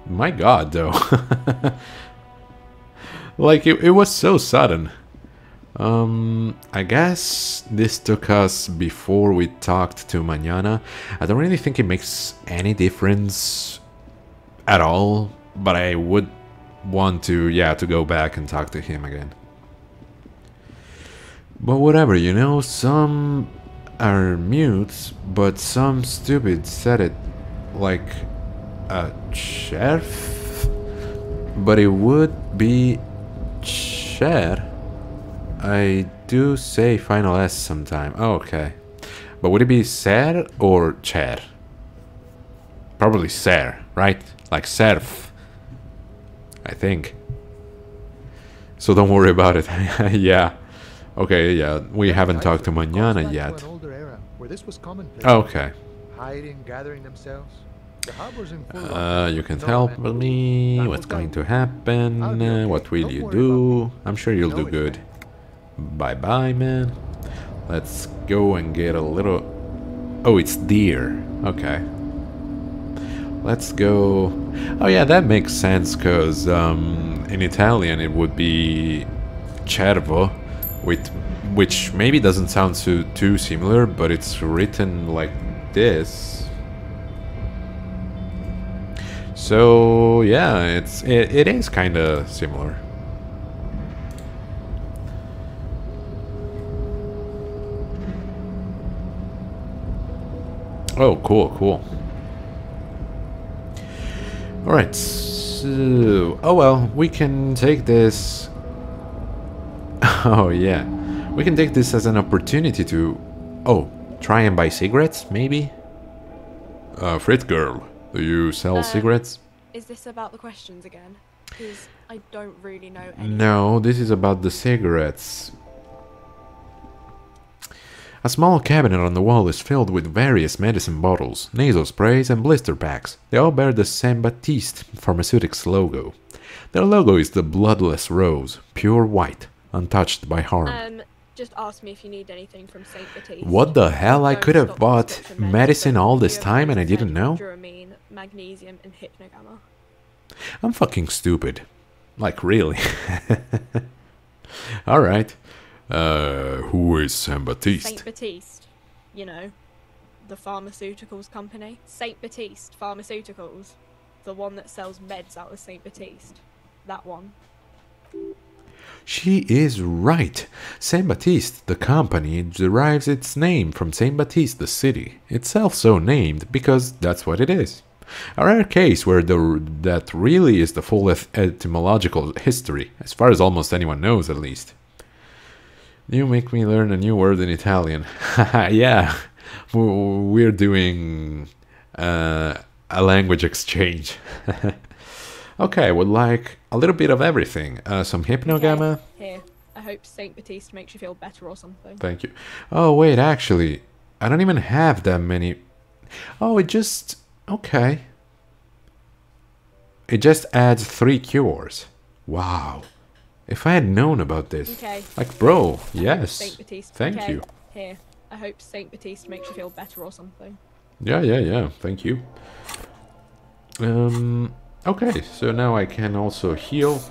A: My god, though. Like, it was so sudden. I guess this took us before we talked to Mañana. I don't really think it makes any difference at all, but I would want to, yeah, to go back and talk to him again. But whatever, you know, some are mute, but some stupid said it like a sheriff, but it would be Cher. I do say final S sometime. Oh, okay. But would it be Ser or Cher? Probably Ser, right? Like Serf, I think. So don't worry about it. Yeah. Okay, yeah. We haven't talked to Mañana yet. Okay.
D: Hiding, gathering themselves. The harbor's in full
A: You can help me. What's going to happen? What will you do? I'm sure you'll do good. Bye-bye, man. Let's go and get a little... Oh, it's deer. Okay. Let's go... Oh yeah, that makes sense, because in Italian it would be cervo, which maybe doesn't sound too similar, but it's written like this. So yeah, it is kind of similar. Oh, cool. Alright, so... Oh well, we can take this... Oh yeah, we can take this as an opportunity to... Oh, try and buy cigarettes, maybe? Frit girl, do you sell cigarettes?
L: Is this about the questions again? Because I don't really know anything.
A: No, this is about the cigarettes. A small cabinet on the wall is filled with various medicine bottles, nasal sprays and blister packs. They all bear the Saint Baptiste Pharmaceutics logo. Their logo is the bloodless rose, pure white, untouched by harm.
L: Just ask me if you need anything from Saint Baptiste.
A: What the hell? I could have bought medicine all this time and I didn't know?
L: Dramamine, magnesium and hypnogamma.
A: I'm fucking stupid. Like, really? Alright. Who is Saint Baptiste?
L: Saint Baptiste. You know, the pharmaceuticals company. Saint Baptiste Pharmaceuticals. The one that sells meds out of Saint Baptiste. That one.
A: She is right. Saint Baptiste, the company, derives its name from Saint Baptiste, the city, itself so named because that's what it is. A rare case where that really is the full etymological history, as far as almost anyone knows at least. You make me learn a new word in Italian. Yeah, we're doing a language exchange. Okay, I would like a little bit of everything. Some hypnogamma.
L: Here, I hope Saint Baptiste makes you feel better or something.
A: Thank you. Oh, wait, actually, I don't even have that many. Oh, it just... Okay. It just adds 3 cures. Wow. If I had known about this.
L: Okay.
A: Like, bro, yes.
L: Saint Baptiste.
A: Thank you.
L: Here, I hope Saint Baptiste makes you feel better or something.
A: Yeah. Thank you. Okay, so now I can also heal.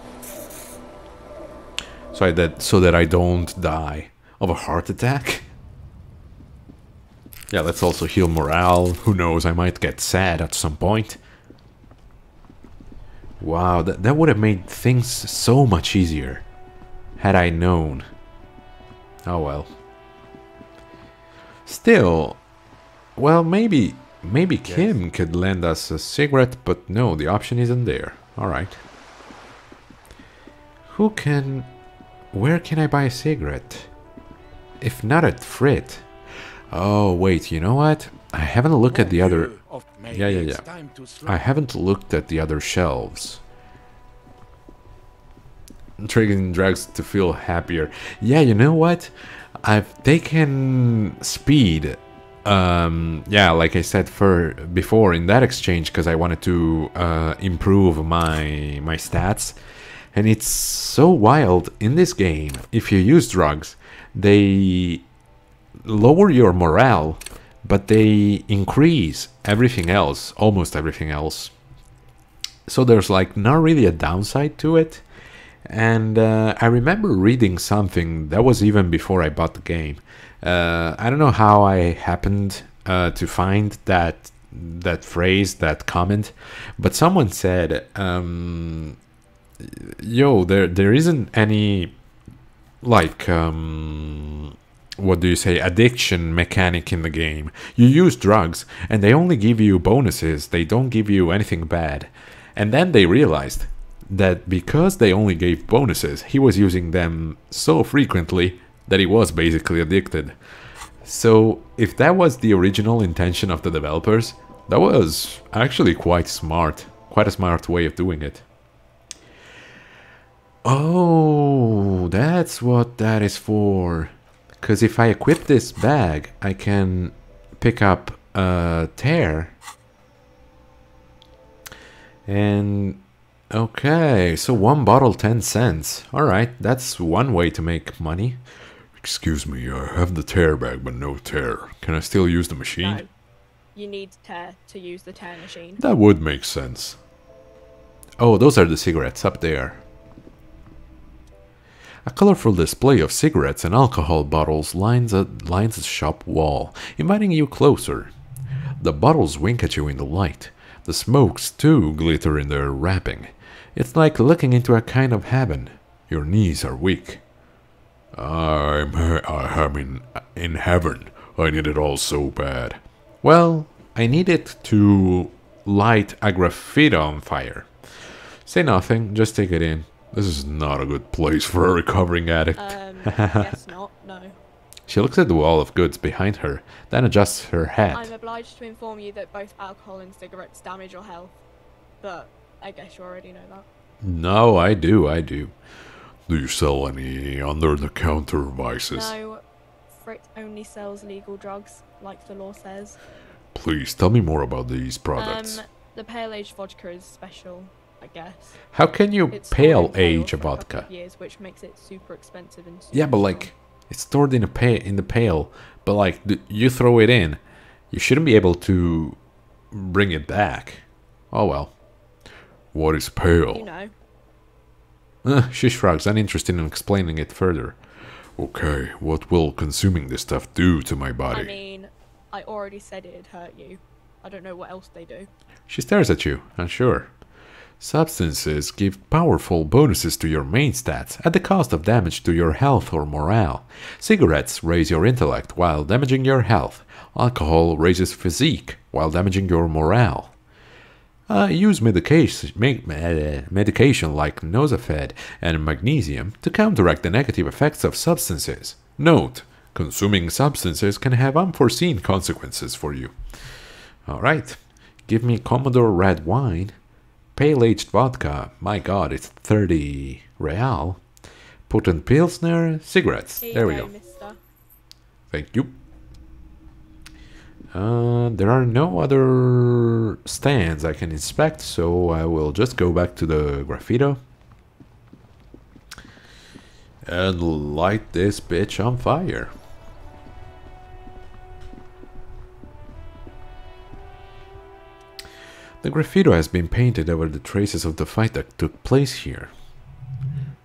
A: So that I don't die of a heart attack. Yeah, let's also heal morale. Who knows, I might get sad at some point. Wow, that would have made things so much easier. Had I known. Oh well. Still, well, maybe Kim could lend us a cigarette, but no, the option isn't there. Alright. Where can I buy a cigarette? If not at Frit. Oh, wait, you know what? I haven't looked at the other... Yeah. I haven't looked at the other shelves. Triggering drugs to feel happier. Yeah, you know what? I've taken speed. Yeah, like I said before in that exchange, because I wanted to improve my stats. And it's so wild in this game. If you use drugs, they lower your morale, but they increase everything else, almost everything else. So there's like not really a downside to it. And I remember reading something that was even before I bought the game. I don't know how I happened to find that phrase, that comment, but someone said, "Yo, there isn't any like what do you say, addiction mechanic in the game. You use drugs, and they only give you bonuses. They don't give you anything bad." And then they realized that because they only gave bonuses, he was using them so frequently that he was basically addicted. So if that was the original intention of the developers, that was actually quite smart. Quite a smart way of doing it. Oh, that's what that is for. Because if I equip this bag, I can pick up a tear. And... okay, so one bottle 10 cents. Alright, that's one way to make money.
C: Excuse me, I have the tear bag but no tear. Can I still use the machine?
L: No. You need tear to use the tear machine.
C: That would make sense.
A: Oh, those are the cigarettes up there. A colorful display of cigarettes and alcohol bottles lines the shop wall, inviting you closer. The bottles wink at you in the light. The smokes, too, glitter in their wrapping. It's like looking into a kind of heaven. Your knees are weak.
C: I'm in heaven. I need it all so bad.
A: Well, I need it to light a graffiti on fire. Say nothing, just take it in.
C: This is not a good place for a recovering addict.
L: Guess not, no.
A: She looks at the wall of goods behind her, then adjusts her hat.
L: I'm obliged to inform you that both alcohol and cigarettes damage your health. But I guess you already know that.
C: No, I do. Do you sell any under-the-counter vices?
L: No, Frit only sells legal drugs, like the law says.
C: Please, tell me more about these products.
L: The pale age vodka is special, I guess.
A: How can you pale age a vodka?
L: Years, which makes it super expensive and super
A: yeah, but like, it's stored in the pail, but like, you throw it in, you shouldn't be able to bring it back. Oh well.
C: What is pale?
L: You know.
A: She shrugs, uninterested in explaining it further.
C: Okay, what will consuming this stuff do to my body?
L: I mean, I already said it'd hurt you. I don't know what else they do.
A: She stares at you, unsure. Substances give powerful bonuses to your main stats at the cost of damage to your health or morale. Cigarettes raise your intellect while damaging your health. Alcohol raises physique while damaging your morale. Use medication like Nosafed and magnesium to counteract the negative effects of substances. Note, consuming substances can have unforeseen consequences for you. Alright, give me Commodore red wine. Pale-aged vodka, my god, it's 30 real. Potent Pilsner, cigarettes. There we go.
L: Mister.
A: Thank you. There are no other stands I can inspect, so I will just go back to the graffito and light this bitch on fire. The graffito has been painted over the traces of the fight that took place here.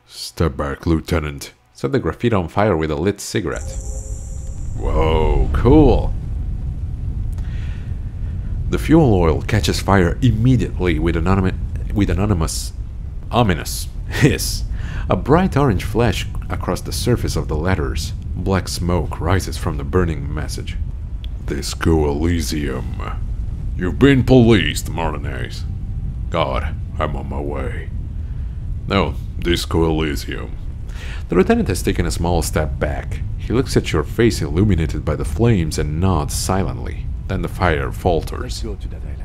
C: Step back, Lieutenant.
A: Set the graffito on fire with a lit cigarette. Whoa, cool. The fuel oil catches fire immediately with an with an ominous hiss. A bright orange flash across the surface of the letters. Black smoke rises from the burning message.
C: Disco Elysium. You've been policed, Martinez. God, I'm on my way. No, Disco Elysium.
A: The lieutenant has taken a small step back. He looks at your face illuminated by the flames and nods silently. Then the fire falters.
B: Let's go to that island.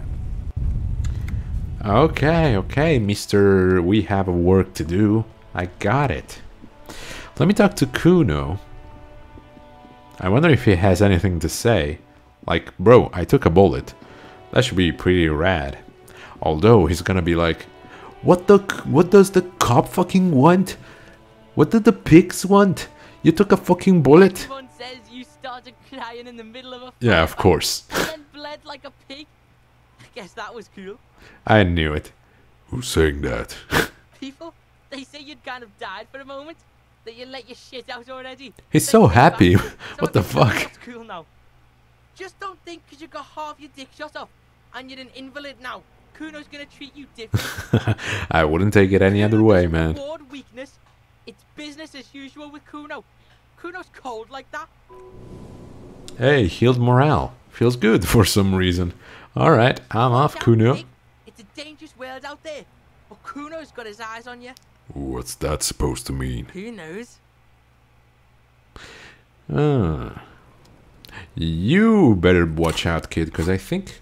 A: Okay, mister, we have a work to do. I got it. Let me talk to Kuno. I wonder if he has anything to say. Like, bro, I took a bullet. That should be pretty rad. Although he's gonna be like, what does the cop fucking want? What did the pigs want? You took a fucking bullet?
M: Everyone says you started crying in the middle of a
A: Yeah, of course.
M: and then bled like a pig. I guess that was cool.
A: I knew it.
C: Who's saying that?
M: People, they say you'd kind of died for a moment. That you let your shit out already.
A: He's
M: They
A: so
M: say
A: happy.
M: that. So
A: What the
M: I can tell you
A: fuck?
M: what's cool now. Just don't think because you got half your dick shot off and you're an invalid now. Kuno's gonna treat you different.
A: I wouldn't take it any other way, man.
M: Reward weakness. It's business as usual with Kuno. Kuno's cold like that.
A: Hey, healed morale. Feels good for some reason. Alright, I'm off,
M: Down,
A: Kuno.
M: pig. It's a dangerous world out there. But Kuno's got his eyes on you.
C: What's that supposed to mean?
M: Who knows?
A: You better watch out, kid, because I think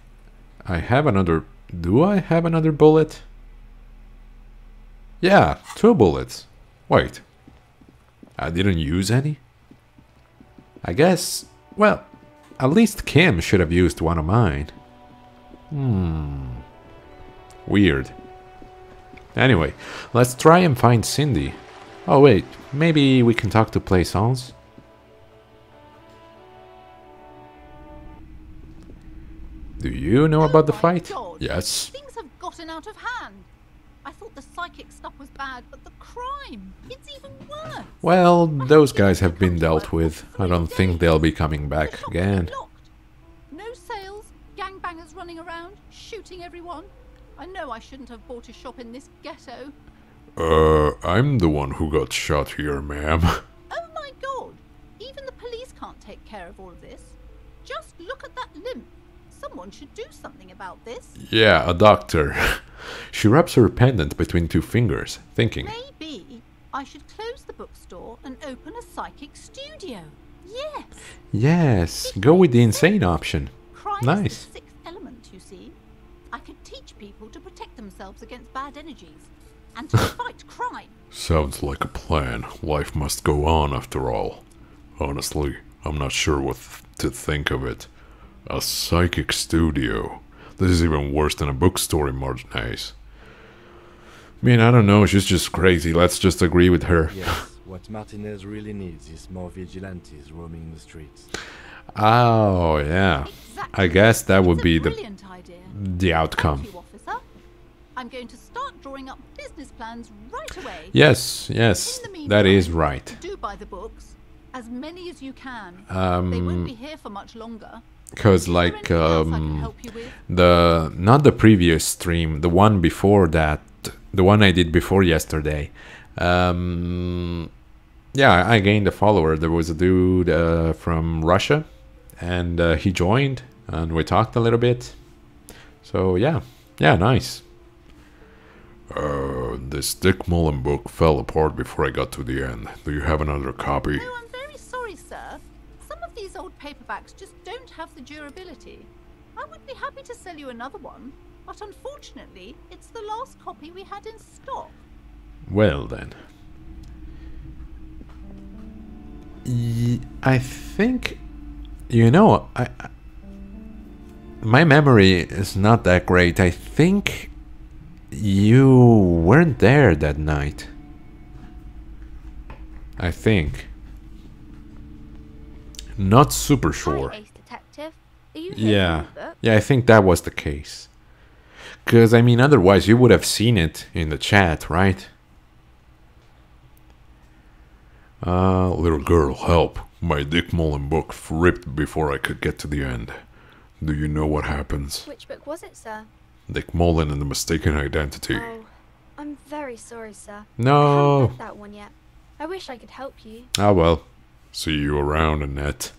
A: I have another... Do I have another bullet? Yeah, 2 bullets. Wait. I didn't use any? I guess... Well, at least Kim should have used one of mine. Weird. Anyway, let's try and find Cindy. Oh wait, maybe we can talk to Plaisance? Do you know about the fight?
K: God.
A: Yes.
K: Things have gotten out of hand. I thought the psychic stuff was bad, but the crime, it's even worse.
A: Well, those guys have been dealt with. I don't think they'll be coming back again.
K: No sales, gangbangers running around, shooting everyone. I know I shouldn't have bought a shop in this ghetto.
C: I'm the one who got shot here, ma'am.
K: Oh my god! Even the police can't take care of all of this. Just look at that limp. Someone should do something about this.
A: Yeah, a doctor. She rubs her pendant between 2 fingers, thinking.
K: Maybe I should close the bookstore and open a psychic studio. Yes.
A: Yes, go with the insane option.
K: Crime
A: Nice.
K: is the 6th element, you see. I could teach people to protect themselves against bad energies and to fight crime.
C: Sounds like a plan. Life must go on after all. Honestly, I'm not sure what to think of it. A psychic studio. This is even worse than a bookstore in Martinez.
A: I mean, I don't know, she's just crazy. Let's just agree with her.
B: Yes, what Martinez really needs is more vigilantes roaming the streets.
A: Oh, yeah. I guess that would be the outcome.
K: Thank you, officer. I'm going to start drawing up business plans right away.
A: Yes, that is right.
K: Do by the books, as many as you can.
A: Um,
K: they won't be here for much longer.
A: Cause like not the previous stream, the one before that, the one I did before yesterday. Yeah, I gained a follower. There was a dude from Russia, and he joined, and we talked a little bit. So yeah, nice.
C: This Dick Mullen book fell apart before I got to the end. Do you have another copy?
K: No, I'm very sorry, sir. Some of these old paperbacks just don't have the durability. I would be happy to sell you another one, but unfortunately, it's the last copy we had in stock.
A: Well then. I think, you know, my memory is not that great. I think you weren't there that night. I think. Not super sure.
H: Hi, Ace Detective. Are you here
A: Yeah.
H: for the book?
A: Yeah, I think that was the case. Because, I mean, otherwise you would have seen it in the chat, right?
C: Little girl, help. My Dick Mullen book ripped before I could get to the end. Do you know what happens?
H: Which book was it, sir?
C: Dick Mullen and the Mistaken Identity.
H: Oh, I'm very sorry, sir.
C: No.
H: I haven't read that one yet. I wish I could help you.
C: Ah well. See you around, Annette.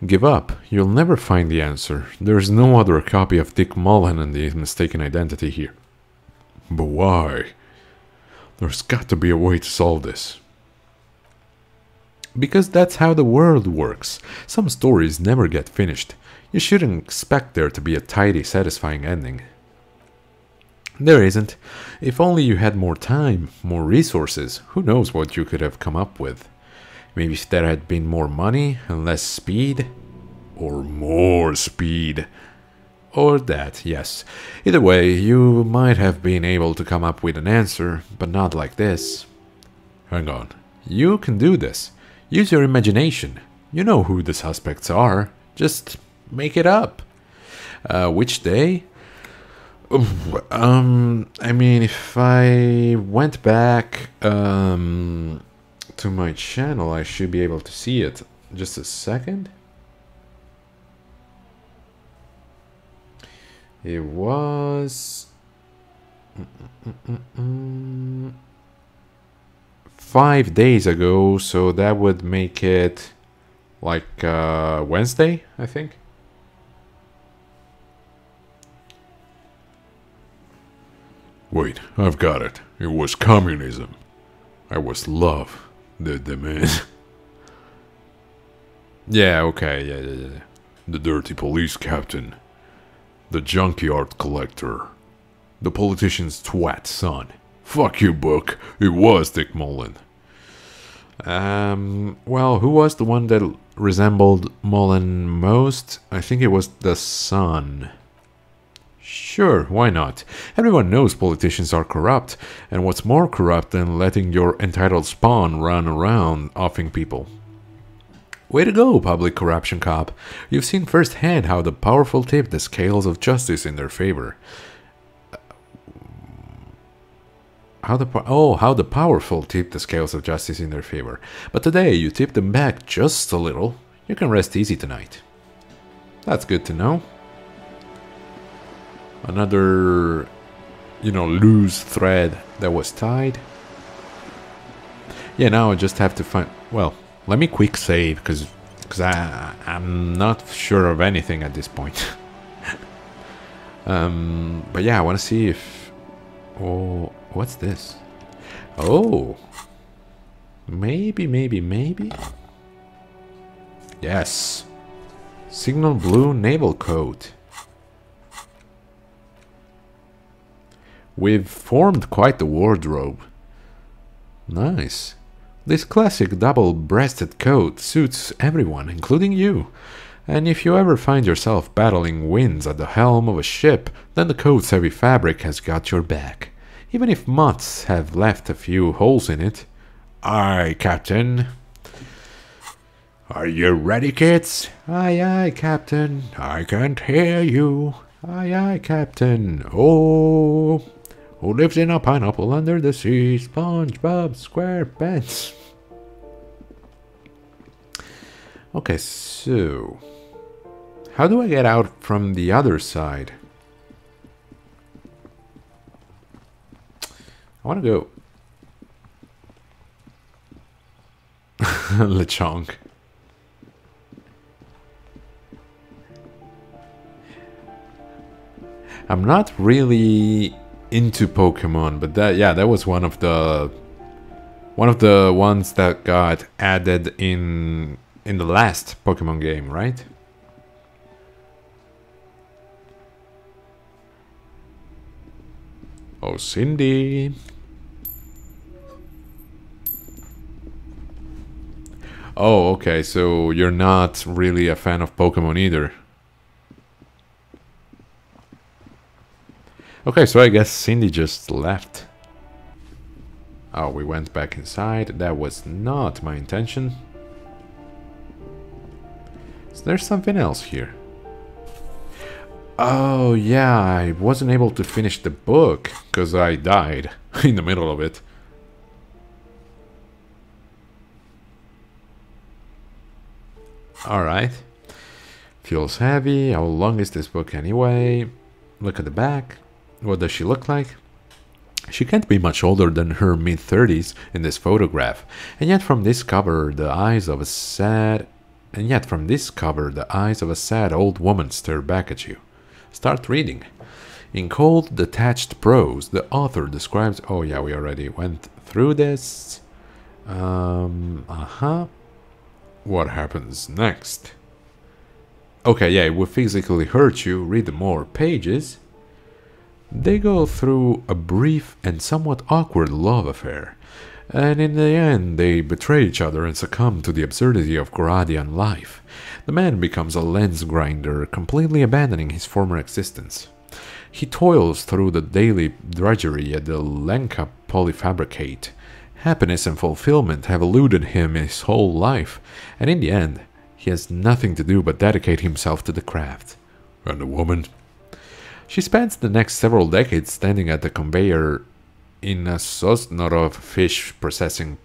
A: Give up. You'll never find the answer. There's no other copy of Dick Mullen and the Mistaken Identity here.
C: But why? There's got to be a way to solve this.
A: Because that's how the world works. Some stories never get finished. You shouldn't expect there to be a tidy, satisfying ending. There isn't. If only you had more time, more resources, who knows what you could have come up with. Maybe if there had been more money and less speed.
C: Or more speed.
A: Or that, yes. Either way, you might have been able to come up with an answer, but not like this.
C: Hang on.
A: You can do this. Use your imagination. You know who the suspects are. Just make it up. Which day? I mean, if I went back to my channel, I should be able to see it. Just a second. It was 5 days ago, so that would make it like Wednesday, I think.
C: Wait, I've got it. It was communism. I was love, the man.
A: Yeah, okay, yeah.
C: The dirty police captain. The junkyard collector. The politician's twat son. Fuck you, Book. It was Dick Mullen.
A: Well, who was the one that resembled Mullen most? I think it was the son. Sure, why not? Everyone knows politicians are corrupt, and what's more corrupt than letting your entitled spawn run around offing people? Way to go, public corruption cop. You've seen firsthand how the powerful tip the scales of justice in their favor. How the powerful tip the scales of justice in their favor. But today you tip them back just a little. You can rest easy tonight. That's good to know. Another, loose thread that was tied. Yeah, now I just have to find... Well, let me quick save, because I'm not sure of anything at this point. But yeah, I want to see if... Oh, what's this? Oh. Maybe. Yes. Signal blue naval coat. We've formed quite the wardrobe. Nice. This classic double-breasted coat suits everyone, including you. And if you ever find yourself battling winds at the helm of a ship, then the coat's heavy fabric has got your back. Even if moths have left a few holes in it.
C: Aye, Captain. Are you ready, kids?
A: Aye, Captain.
C: I can't hear you.
A: Aye, Captain. Oh, who lives in a pineapple under the sea? SpongeBob SquarePants. Okay, so... how do I get out from the other side? I want to go... Lechonk. I'm not really into Pokemon, but that was one of the ones that got added in the last Pokemon game, right? Oh, Cindy. Oh, okay, so you're not really a fan of Pokemon either. Okay, so I guess Cindy just left. Oh, we went back inside. That was not my intention. Is there something else here? Oh, yeah, I wasn't able to finish the book because I died in the middle of it. Alright. Feels heavy. How long is this book anyway? Look at the back. What does she look like? She can't be much older than her mid-30s in this photograph, and yet from this cover the eyes of a sad old woman stare back at you. Start reading. In cold, detached prose, the author describes... Oh yeah, we already went through this. What happens next? Okay, yeah, it will physically hurt you. Read more pages. They go through a brief and somewhat awkward love affair, and in the end they betray each other and succumb to the absurdity of Goradian life. The man becomes a lens grinder, completely abandoning his former existence. He toils through the daily drudgery at the Lenka polyfabricate. Happiness and fulfillment have eluded him his whole life, and in the end, he has nothing to do but dedicate himself to the craft.
C: And the woman?
A: She spends the next several decades standing at the conveyor in a Sosnorov fish processing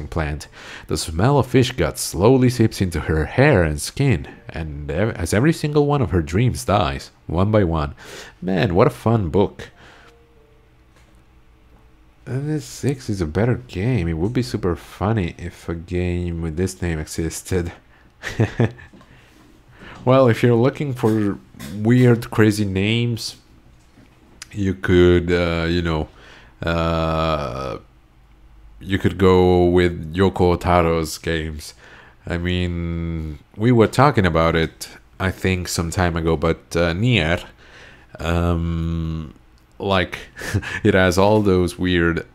A: plant. The smell of fish guts slowly seeps into her hair and skin, and as every single one of her dreams dies, one by one. Man, what a fun book. This 6 is a better game. It would be super funny if a game with this name existed. Well, if you're looking for weird, crazy names, you could, you could go with Yoko Taro's games. I mean, we were talking about it, I think, some time ago, but Nier, like, it has all those weird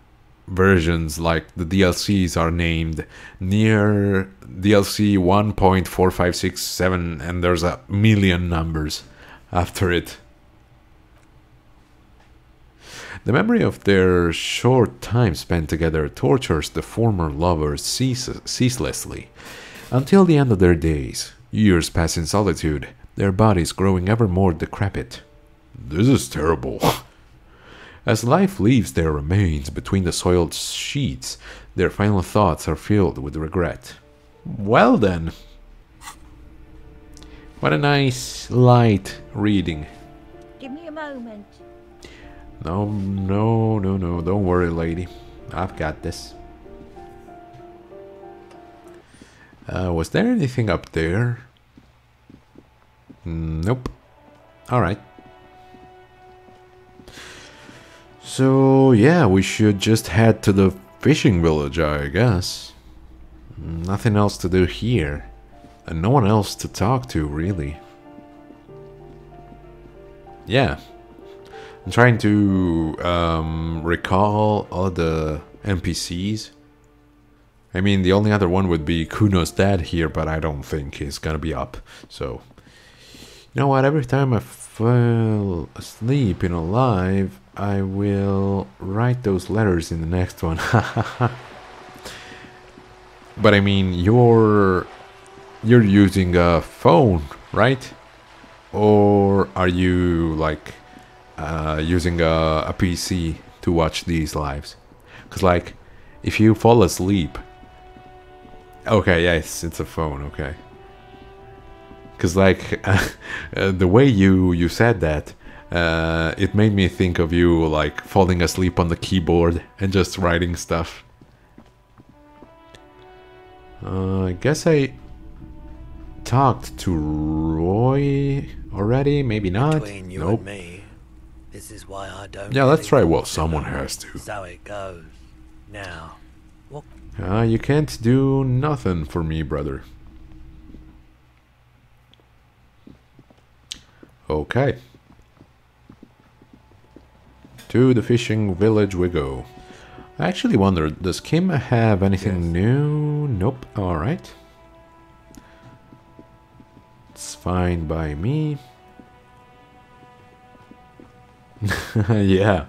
A: versions, like the DLCs are named Nier DLC 1.4567, and there's a million numbers after it. The memory of their short time spent together tortures the former lovers ceaselessly, until the end of their days. Years pass in solitude, their bodies growing ever more decrepit.
C: This is terrible.
A: As life leaves their remains between the soiled sheets, their final thoughts are filled with regret. Well then. What a nice, light reading.
N: Give me a moment.
A: No, don't worry, lady. I've got this. Was there anything up there? Nope. Alright. So, yeah, we should just head to the fishing village, I guess. Nothing else to do here. And no one else to talk to, really. Yeah. I'm trying to recall all the NPCs. I mean, the only other one would be Kuno's dad here, but I don't think he's gonna be up. So, you know what? Every time I fall asleep in a live, I will write those letters in the next one. But I mean, you're using a phone, right? Or are you like using a PC to watch these lives? Because like, if you fall asleep, okay, yes, it's a phone, okay. Because like, the way you said that, it made me think of you like falling asleep on the keyboard and just writing stuff. I guess I talked to Roy already, maybe not.
I: Between you
A: Nope.
I: and me, this is why I don't.
C: Yeah, let's try. Well, someone has to.
I: So it goes. Now, what?
A: You can't do nothing for me, brother. Okay. To the fishing village we go. I actually wonder, does Kim have anything new? Nope. Alright. It's fine by me. Yeah.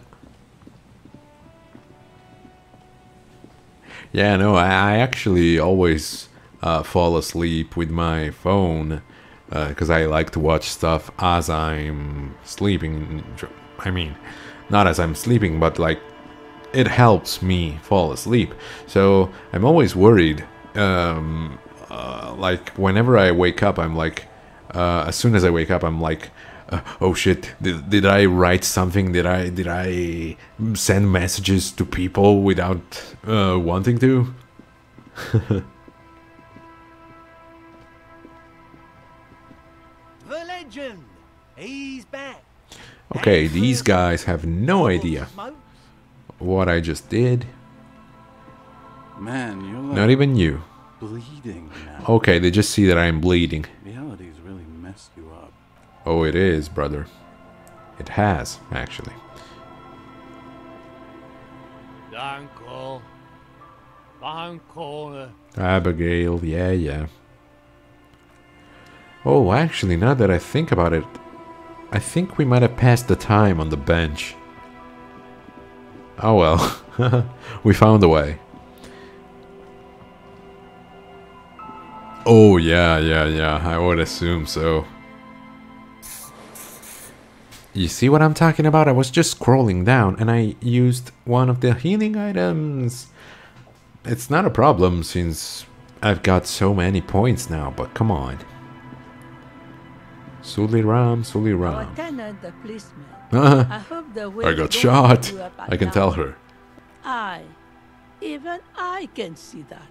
A: Yeah, no, I actually always fall asleep with my phone because I like to watch stuff as I'm sleeping. I mean, not as I'm sleeping, but like it helps me fall asleep. So I'm always worried like whenever I wake up, I'm like, as soon as I wake up, I'm like, oh shit, did I write something? Did I send messages to people without wanting to?
F: The legend, he's back.
A: Okay, these guys have no idea what I just did.
O: Man, you're like
A: Not even you.
O: bleeding now.
A: Okay, they just see that I'm bleeding.
O: Reality's really messed you up.
A: Oh, it is, brother. It has, actually.
P: Uncle. Uncle.
A: Abigail, yeah. Oh, actually, now that I think about it, I think we might have passed the time on the bench. Oh well, we found a way. Oh, yeah, I would assume so. You see what I'm talking about? I was just scrolling down and I used one of the healing items. It's not a problem since I've got so many points now, but come on. Suliram.
N: Lieutenant, the policeman.
A: I
N: I hope the way
A: got
N: don't
A: shot.
N: hold you up
A: I can
N: at
A: tell
N: night.
A: her.
N: Even I can see that.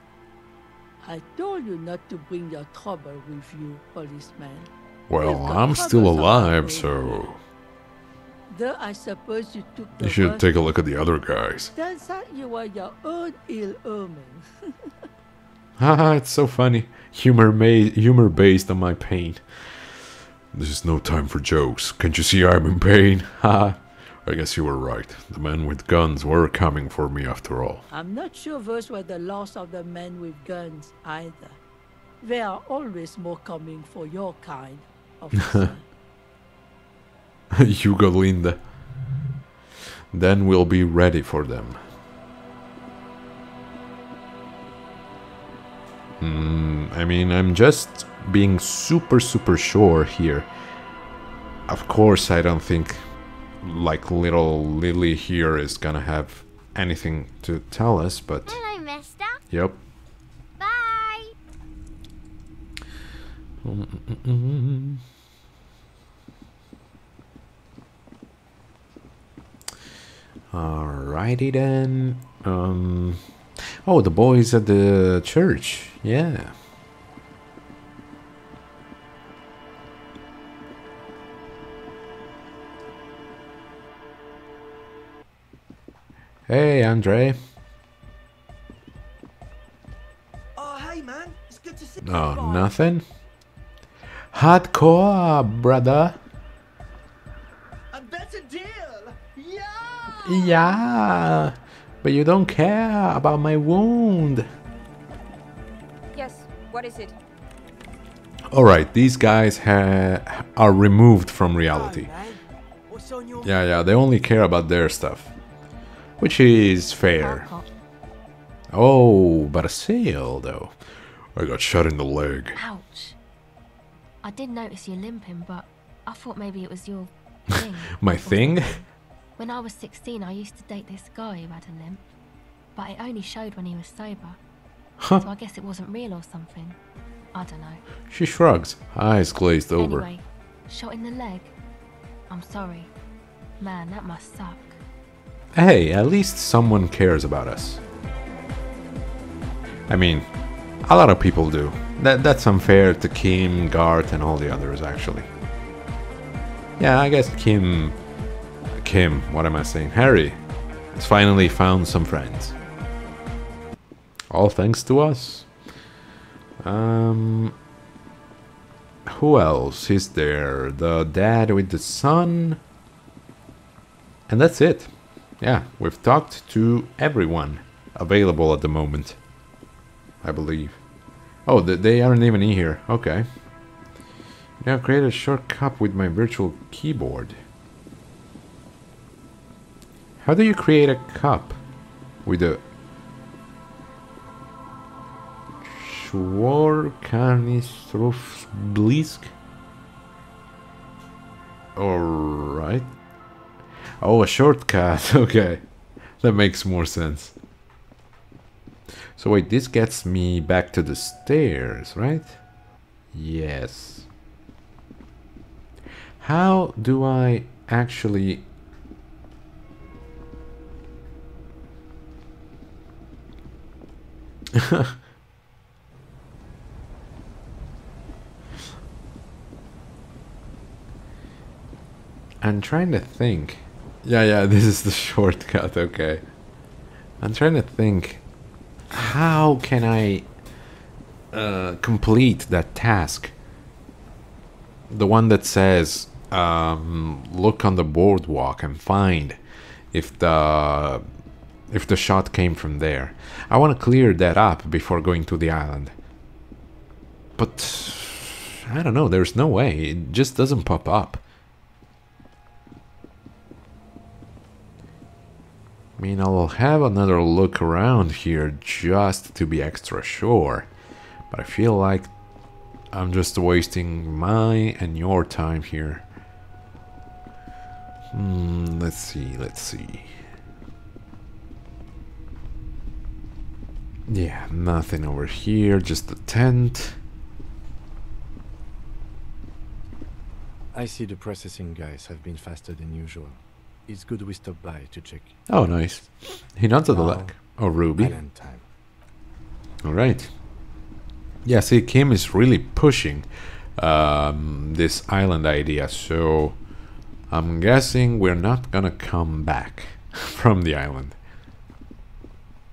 N: I told you not to bring your trouble with you, policeman.
A: Well,
N: You've got
A: I'm still
N: troubles of
A: alive,
N: your own.
A: so
N: Though I suppose you took the
C: You should
N: worst-
C: take a look at the other guys.
N: Turns out you were your own ill omen.
A: Haha, it's so funny. Humor based on my pain.
C: This is no time for jokes. Can't you see I'm in pain?
A: Haha.
C: I guess you were right. The men with guns were coming for me after all.
N: I'm not sure those were the last of the men with guns either. There are always more coming for your kind, officer.
A: Hugo Linda. Then we'll be ready for them. I mean, I'm just being super sure here. Of course, I don't think like little Lily here is gonna have anything to tell us, but
Q: Hello, mister.
A: yep.
Q: Bye.
A: Alrighty then. Oh, the boys at the church. Yeah. Hey, Andre.
F: Oh, hey, man. It's good to see you.
A: Oh, nothing? Hardcore, brother.
F: A better deal.
A: Yeah. But you don't care about my wound.
R: Yes, what is it?
A: Alright, these guys are removed from reality. Yeah, they only care about their stuff. Which is fair. Oh, but a sail, though.
C: I got shot in the leg.
Q: Ouch. I did notice you limping, but I thought maybe it was your thing.
A: My thing?
Q: When I was 16, I used to date this guy who had a limp, but it only showed when he was sober.
A: Huh.
Q: So I guess it wasn't real or something. I don't know.
A: She shrugs, eyes glazed over.
Q: Anyway, shot in the leg. I'm sorry. Man, that must suck.
A: Hey, at least someone cares about us. I mean, a lot of people do. That's unfair to Kim, Garth, and all the others, actually. Yeah, I guess Kim, what am I saying? Harry has finally found some friends. All thanks to us. Who else is there? The dad with the son. And that's it. Yeah, we've talked to everyone available at the moment, I believe. Oh, they aren't even in here. Okay. Now create a shortcut with my virtual keyboard. How do you create a cup with a Schwarkanistrufblisk? Alright. Oh, a shortcut. Okay. That makes more sense. So wait, this gets me back to the stairs, right? Yes. How do I actually... I'm trying to think. Yeah, this is the shortcut, okay. I'm trying to think. How can I complete that task? The one that says, look on the boardwalk and find if the shot came from there. I want to clear that up before going to the island. But I don't know, there's no way. It just doesn't pop up. I mean, I'll have another look around here just to be extra sure. But I feel like I'm just wasting my and your time here. Let's see. Yeah, nothing over here, just the tent.
B: I see the processing guys have been faster than usual. It's good we stop by to check.
A: Oh, nice. He nods at the luck. Oh, Ruby.
B: Island time.
A: Alright. Yeah, see, Kim is really pushing this island idea, so I'm guessing we're not gonna come back from the island.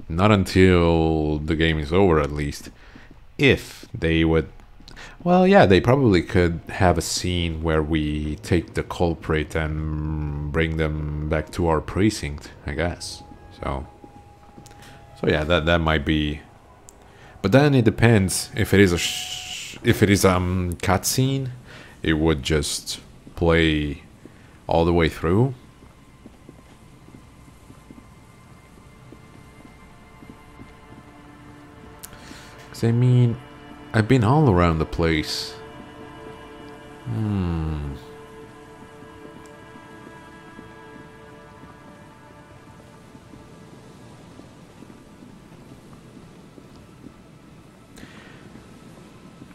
A: Not until the game is over, at least. If they would... Well, yeah, they probably could have a scene where we take the culprit and bring them back to our precinct, I guess. So yeah, that might be... But then it depends. If it is a cutscene, it would just play all the way through. I mean, I've been all around the place.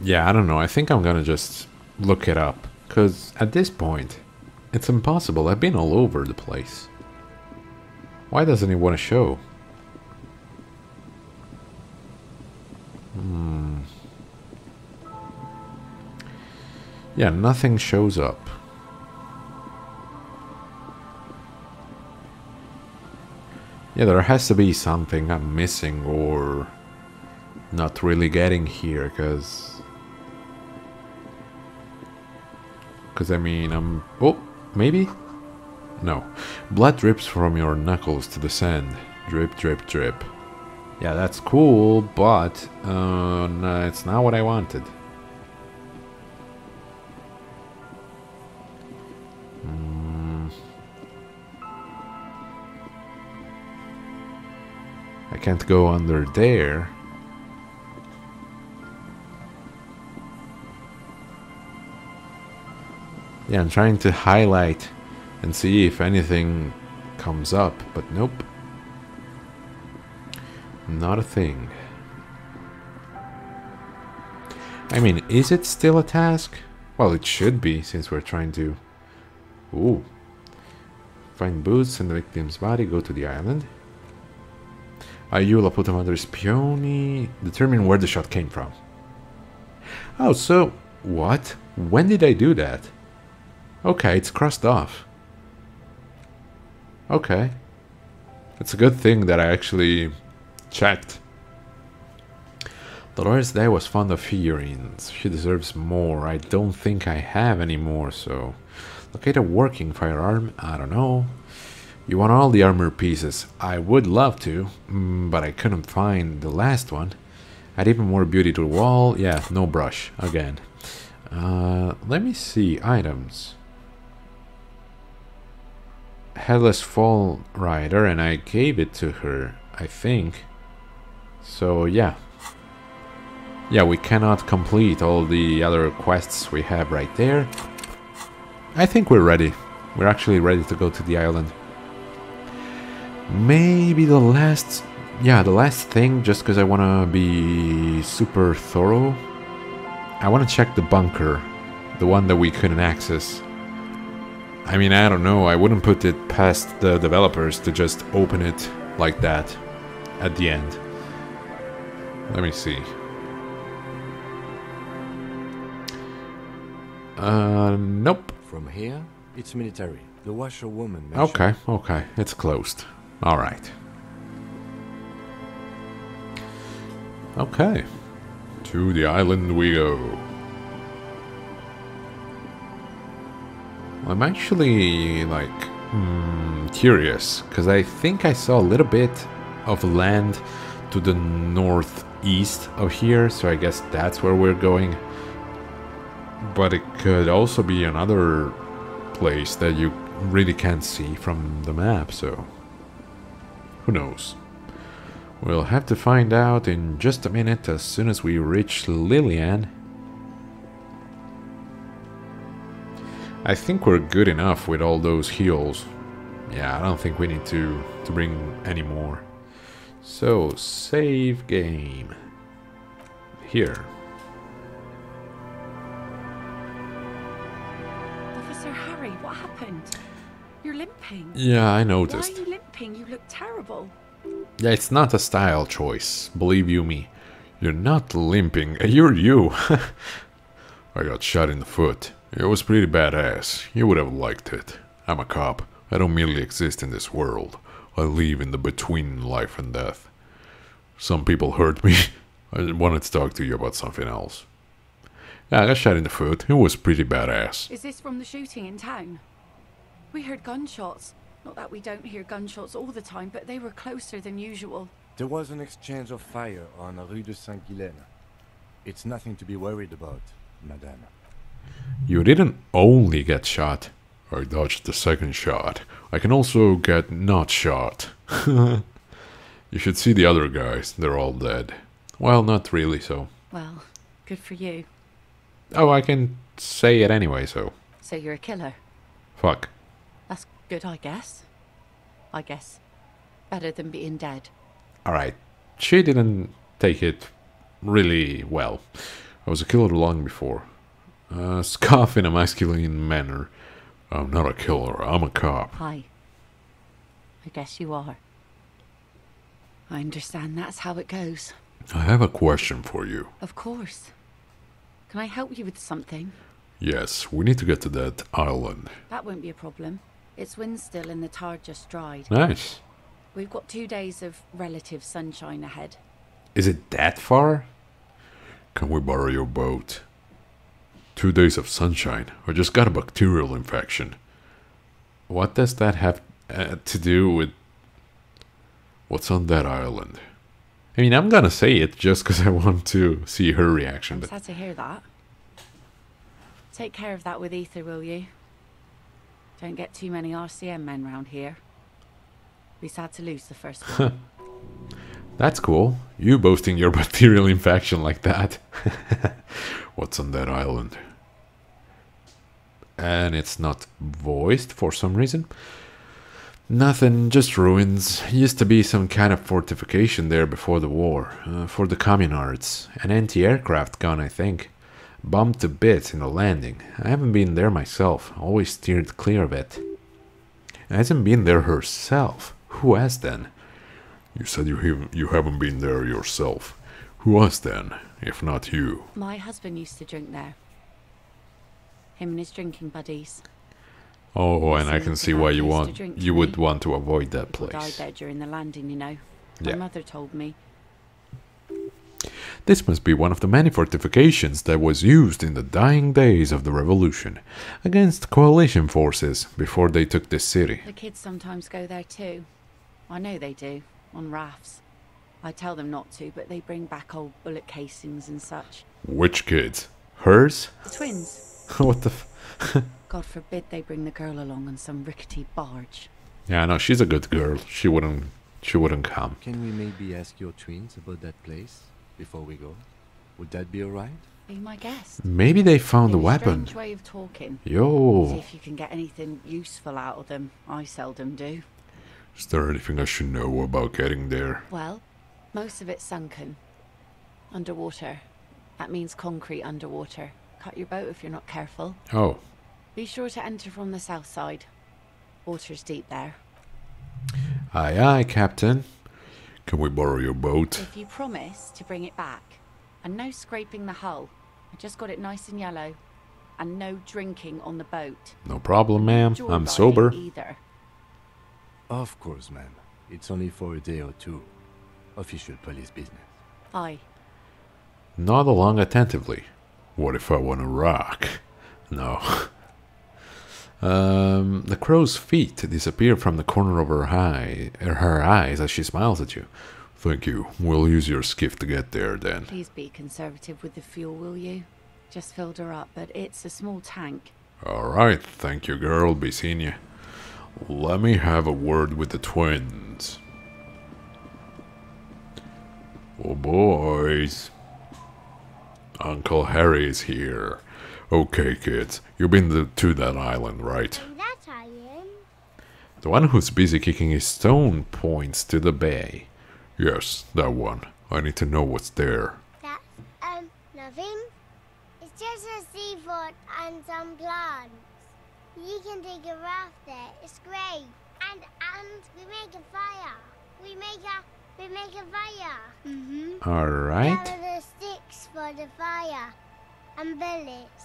A: Yeah, I don't know. I think I'm gonna just look it up. Because at this point, it's impossible. I've been all over the place. Why doesn't it want to show? Yeah, nothing shows up. Yeah, there has to be something I'm missing or not really getting here, because I mean, oh, maybe? No. Blood drips from your knuckles to the sand. Drip, drip, drip. Yeah, that's cool, but no, it's not what I wanted. I can't go under there. Yeah, I'm trying to highlight and see if anything comes up, but nope. Not a thing. I mean, is it still a task? Well, it should be, since we're trying to... Ooh. Find boots in the victim's body, go to the island. Aiuola put him under spioni. Determine where the shot came from. Oh, so... What? When did I do that? Okay, it's crossed off. Okay. It's a good thing that I actually checked. Dolores Day was fond of figurines. She deserves more. I don't think I have any more, so... Locate a working firearm? I don't know. You want all the armor pieces? I would love to, but I couldn't find the last one. Add even more beauty to the wall. Yeah, no brush. Again. Let me see. Items. Headless Fall Rider, and I gave it to her, I think. So, yeah. Yeah, we cannot complete all the other quests we have right there. I think we're ready. We're actually ready to go to the island. Maybe the last Yeah, the last thing, just because I want to be super thorough, I want to check the bunker, the one that we couldn't access. I mean, I don't know, I wouldn't put it past the developers to just open it like that at the end. Let me see. Nope.
B: From here, it's military. The washerwoman mentioned.
A: Okay, okay, it's closed. Alright. Okay. To the island we go. I'm actually, like, curious, because I think I saw a little bit of land to the northeast of here, so I guess that's where we're going. But it could also be another place that you really can't see from the map, so who knows. We'll have to find out in just a minute as soon as we reach Lillian. I think we're good enough with all those heals. Yeah, I don't think we need to bring any more. So, save game. Here.
S: Officer Harry, what happened? You're limping.
A: Yeah, I noticed.
S: Why are you limping? You look terrible.
A: Yeah, it's not a style choice, believe you me. You're not limping, you're you. I got shot in the foot. It was pretty badass. You would have liked it. I'm a cop. I don't merely exist in this world. I live in the between life and death. Some people hurt me. I wanted to talk to you about something else. Yeah, I got shot in the foot. It was pretty badass.
S: Is this from the shooting in town? We heard gunshots. Not that we don't hear gunshots all the time, but they were closer than usual.
B: There was an exchange of fire on Rue de Saint-Guylaine. It's nothing to be worried about, madame.
A: You didn't only get shot. I dodged the second shot. I can also get not shot. You should see the other guys. They're all dead. Well, not really, so.
S: Well, good for you.
A: Oh, I can say it anyway, so.
S: So you're a killer?
A: Fuck.
S: That's good, I guess. I guess. Better than being dead.
A: Alright. She didn't take it really well. I was a killer long before. Scoff in a masculine manner. I'm not a killer, I'm a cop.
S: Hi. I guess you are. I understand that's how it goes.
C: I have a question for you.
S: Of course. Can I help you with something?
C: Yes, we need to get to that island.
S: That won't be a problem. It's wind still and the tar just dried.
A: Nice.
S: We've got 2 days of relative sunshine ahead.
A: Is it that far?
C: Can we borrow your boat? 2 days of sunshine. I just got a bacterial infection.
A: What does that have to do with
C: what's on that island?
A: I mean, I'm gonna say it just because I want to see her reaction.
S: I'm sad to hear that. Take care of that with Ether, will you? Don't get too many RCM men round here. Be sad to lose the first one.
A: That's cool. You boasting your bacterial infection like that.
C: What's on that island?
A: And it's not voiced for some reason. Nothing, just ruins. Used to be some kind of fortification there before the war. For the communards. An anti-aircraft gun, I think. Bombed to bits in the landing. I haven't been there myself. Always steered clear of it. Hasn't been there herself. Who has then?
C: You said you haven't been there yourself. Who was then, if not you?
S: My husband used to drink there. Him and his drinking buddies.
A: Oh, and I can see why you would want to avoid that
S: People
A: place.
S: died there during the landing, you know.
A: Yeah.
S: My mother told me.
A: This must be one of the many fortifications that was used in the dying days of the revolution against coalition forces before they took this city.
S: The kids sometimes go there too. I know they do, on rafts. I tell them not to, but they bring back old bullet casings and such.
C: Which kids?
A: Hers?
S: The twins.
A: What the
S: God forbid they bring the girl along on some rickety barge.
A: Yeah, no, she's a good girl. She wouldn't come.
B: Can we maybe ask your twins about that place before we go? Would that be alright?
S: Be my guest.
A: Maybe they found a weapon.
S: Strange way of talking.
A: Yo.
S: See if you can get anything useful out of them. I seldom do.
C: Is there anything I should know about getting there?
S: Well, most of it's sunken. Underwater. That means concrete underwater. Cut your boat if you're not careful.
A: Oh.
S: Be sure to enter from the south side. Water's deep there.
A: Aye, aye, Captain.
C: Can we borrow your boat?
S: If you promise to bring it back. And no scraping the hull. I just got it nice and yellow. And no drinking on the boat.
A: No problem, ma'am.
S: Joy
A: I'm
S: by
A: sober.
S: it either.
B: Of course, ma'am. It's only for a day or two. Official police business.
S: Aye.
A: Nod along attentively.
C: What if I want to rock?
A: No. The crow's feet disappear from the corner of her eyes as she smiles at you.
C: Thank you. We'll use your skiff to get there then.
S: Please be conservative with the fuel, will you? Just filled her up, but it's a small tank.
C: Alright, thank you, girl. Be seeing you. Let me have a word with the twins. Oh, boys. Uncle Harry's here. Okay, kids. You've been to that island, right?
T: That island?
A: The one who's busy kicking his stone points to the bay.
C: Yes, that one. I need to know what's there.
T: That's, nothing. It's just a seafort and some plants. You can take a raft there. It's great. And we make a fire. We make a fire. Mm-hmm.
A: Alright.
T: There are the sticks for the fire. And bullets.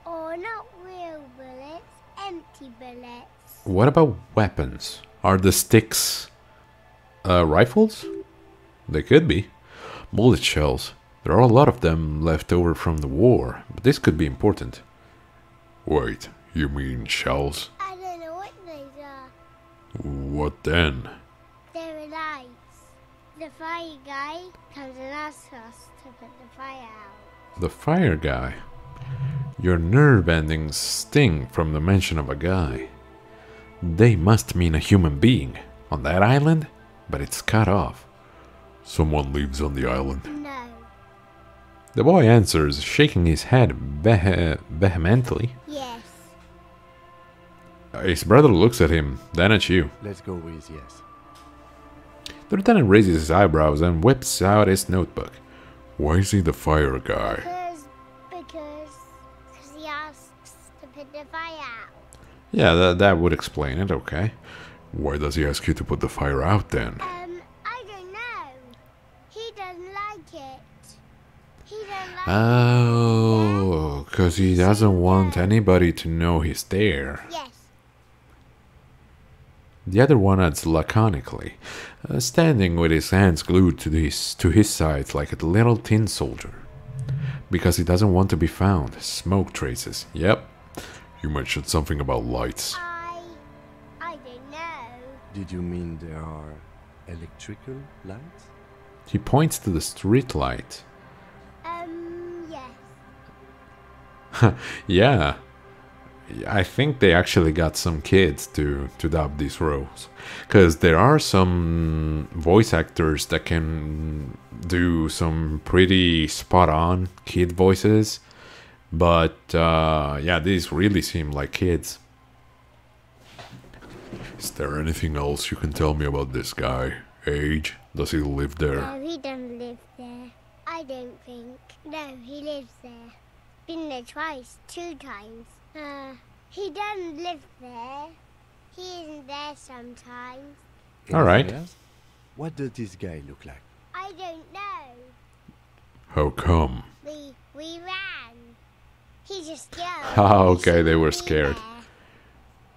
T: Or not real bullets. Empty bullets.
A: What about weapons? Are the sticks rifles? They could be. Bullet shells. There are a lot of them left over from the war, but this could be important.
C: Wait, you mean shells?
T: I don't know what those are.
C: What then?
T: They're lights. The fire guy comes and asks us to put the fire out.
A: The fire guy. Your nerve endings sting from the mention of a guy. They must mean a human being. On that island? But it's cut off.
C: Someone lives on the island.
T: No.
A: The boy answers, shaking his head vehemently.
T: Yes.
A: His brother looks at him, then at you.
B: Let's go with yes.
A: The lieutenant raises his eyebrows and whips out his notebook.
C: Why is he the fire guy?
T: Because he asks to put the fire out.
A: Yeah, that would explain it, okay.
C: Why does he ask you to put the fire out then?
T: I don't know. He doesn't like it. He doesn't like
A: Oh, because he doesn't want anybody to know he's there.
T: Yes.
A: The other one adds laconically, standing with his hands glued to his sides like a little tin soldier. Because he doesn't want to be found. Smoke traces. Yep.
C: You mentioned something about lights.
T: I don't know.
B: Did you mean there are electrical lights?
A: He points to the street light.
T: Yes.
A: Yeah. I think they actually got some kids to dub these roles. Because there are some voice actors that can do some pretty spot-on kid voices. But, yeah, these really seem like kids.
C: Is there anything else you can tell me about this guy? Age? Does he live there?
T: No, he doesn't live there. I don't think. No, he lives there. Been there twice, 2 times. He doesn't live there. He isn't there sometimes.
A: Alright.
B: What does this guy look like?
T: I don't know.
C: How come?
T: We ran. He just yelled.
A: Ah, okay, they were scared.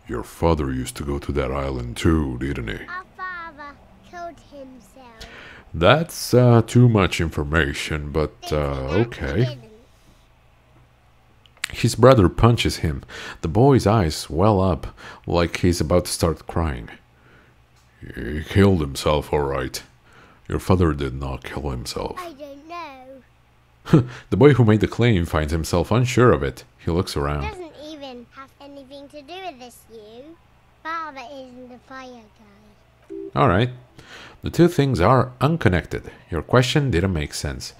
C: Your father used to go to that island too, didn't he?
T: Our father killed himself.
C: That's too much information, but okay.
A: His brother punches him. The boy's eyes well up, like he's about to start crying.
C: He killed himself, alright. Your father did not kill himself.
T: I don't know.
A: The boy who made the claim finds himself unsure of it. He looks around.
T: Doesn't even have anything to do with this, you. Father isn't the fire guy.
A: Alright. The two things are unconnected. Your question didn't make sense.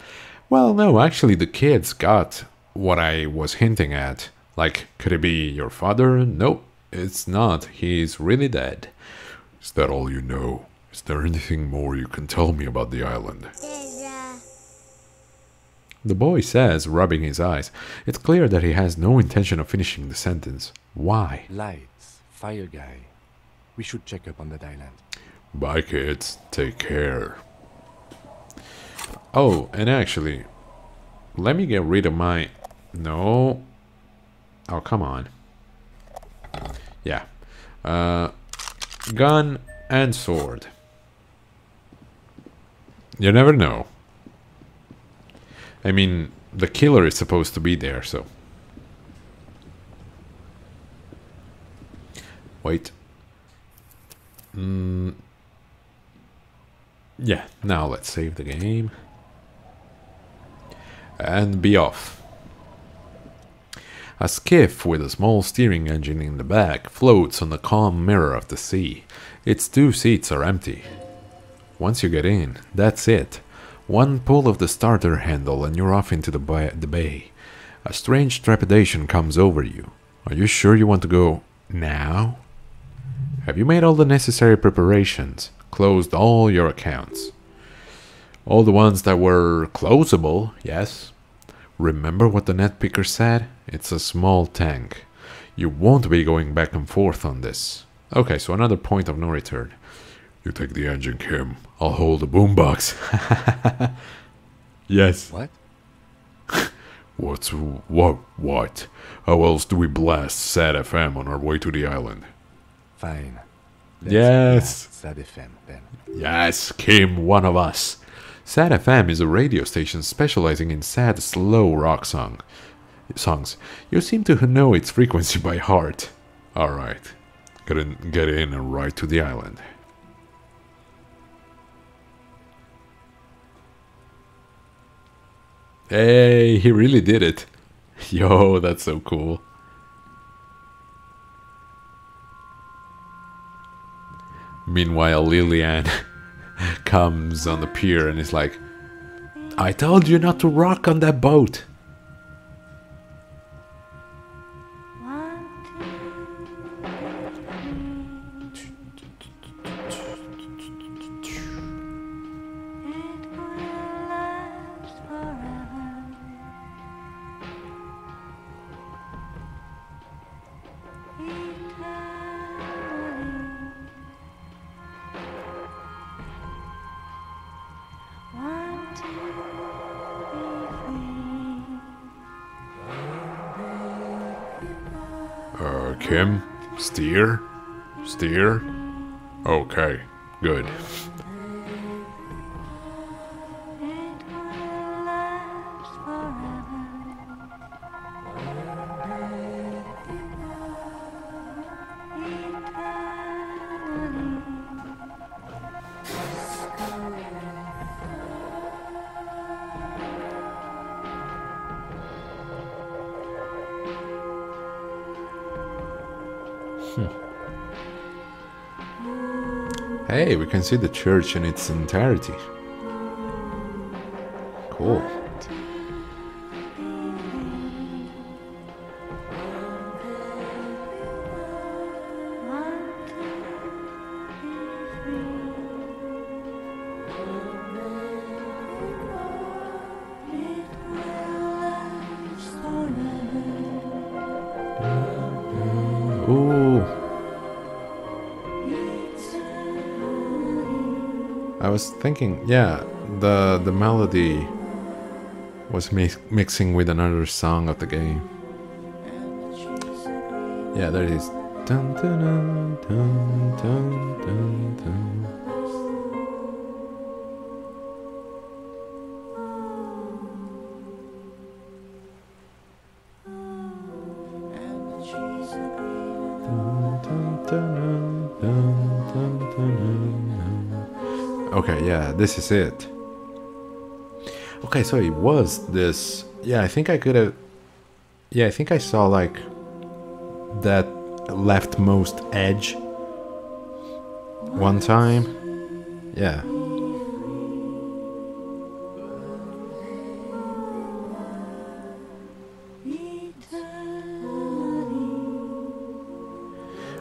A: Well, no, actually the kids got what I was hinting at. Like, could it be your father? Nope, it's not. He's really dead.
C: Is that all you know? Is there anything more you can tell me about the island?
A: The boy says, rubbing his eyes. It's clear that he has no intention of finishing the sentence. Why?
B: Lights, fire guy. We should check up on that island.
C: Bye, kids. Take care.
A: Oh, and actually, let me get rid of my... No. Oh, come on. Yeah. Gun and sword. You never know. I mean, the killer is supposed to be there, so... Wait. Yeah, now let's save the game. And be off. A skiff with a small steering engine in the back floats on the calm mirror of the sea. Its 2 seats are empty. Once you get in, that's it. One pull of the starter handle and you're off into the bay. A strange trepidation comes over you. Are you sure you want to go now? Have you made all the necessary preparations? Closed all your accounts? All the ones that were closable, yes. Remember what the net picker said? It's a small tank. You won't be going back and forth on this. Okay, so another point of no return.
C: You take the engine, Kim. I'll hold the boombox.
A: Yes.
B: What?
C: What? How else do we blast Sad FM on our way to the island?
B: Fine.
A: Yes.
B: Sad FM then.
A: Yes, Kim, one of us. Sad FM is a radio station specializing in sad, slow rock songs. You seem to know its frequency by heart.
C: Alright. Get in and ride to the island.
A: Hey, he really did it. Yo, that's so cool. Meanwhile, Lillian comes on the pier and is like, I told you not to rock on that boat.
C: Kim? Steer? Okay, good.
A: Hey, we can see the church in its entirety. Cool. Ooh. I was thinking, yeah, the melody was mixing with another song of the game. Yeah, there it is. Dun, dun, dun, dun, dun, dun, dun. Okay, yeah, this is it. Okay, so it was this. Yeah, I think I could have. Yeah, I think I saw like that leftmost edge one time. Yeah.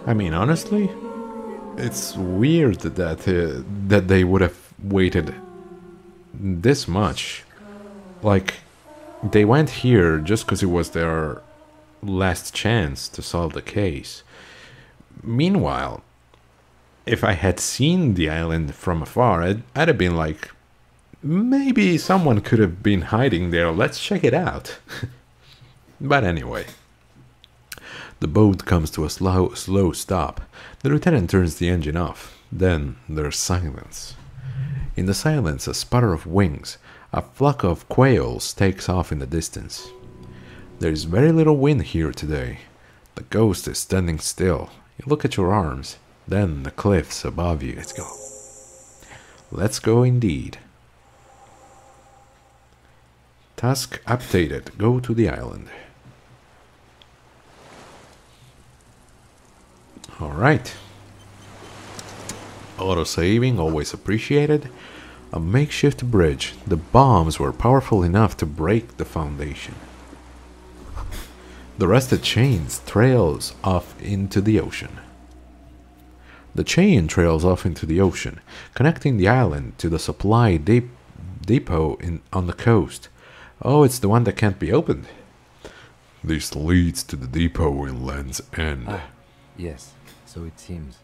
A: I mean, honestly, It's weird that they would have waited this much. Like, they went here just because it was their last chance to solve the case. Meanwhile, if I had seen the island from afar, I'd have been like, maybe someone could have been hiding there, let's check it out. But anyway. The boat comes to a slow stop. The lieutenant turns the engine off. Then there's silence. In the silence, a sputter of wings. A flock of quails takes off in the distance. There's very little wind here today. The ghost is standing still. You look at your arms. Then the cliffs above you. Let's go. Let's go indeed. Task updated. Go to the island. Alright. Auto-saving, always appreciated. A makeshift bridge. The bombs were powerful enough to break the foundation. The rusted chains trails off into the ocean. The chain trails off into the ocean, connecting the island to the supply depot on the coast. Oh, it's the one that can't be opened.
C: This leads to the depot in Land's End.
B: Ah, yes. So it seems.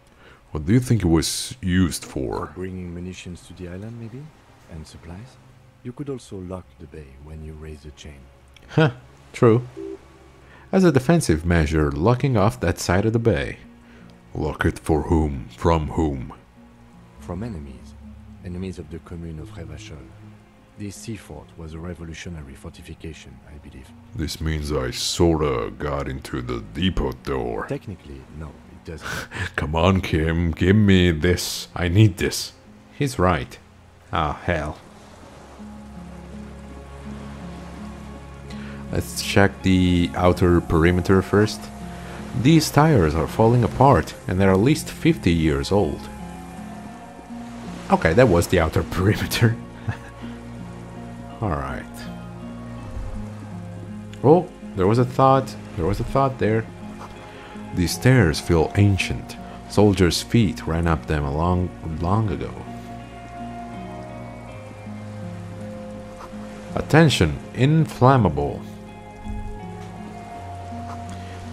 C: What do you think it was used for?
B: Bringing munitions to the island, maybe? And supplies? You could also lock the bay when you raise the chain.
A: Huh, true. As a defensive measure, locking off that side of the bay.
C: Lock it for whom? From whom?
B: From enemies. Enemies of the commune of Revachol. This sea fort was a revolutionary fortification, I believe.
C: This means I sorta got into the depot door.
B: Technically, no.
C: Come on, Kim, give me this. I need this.
A: He's right. Oh, hell. Let's check the outer perimeter first. These tires are falling apart, and they're at least 50 years old. Okay, that was the outer perimeter. Alright. Oh, there was a thought. There was a thought there. These stairs feel ancient. Soldiers' feet ran up them long ago. Attention, inflammable.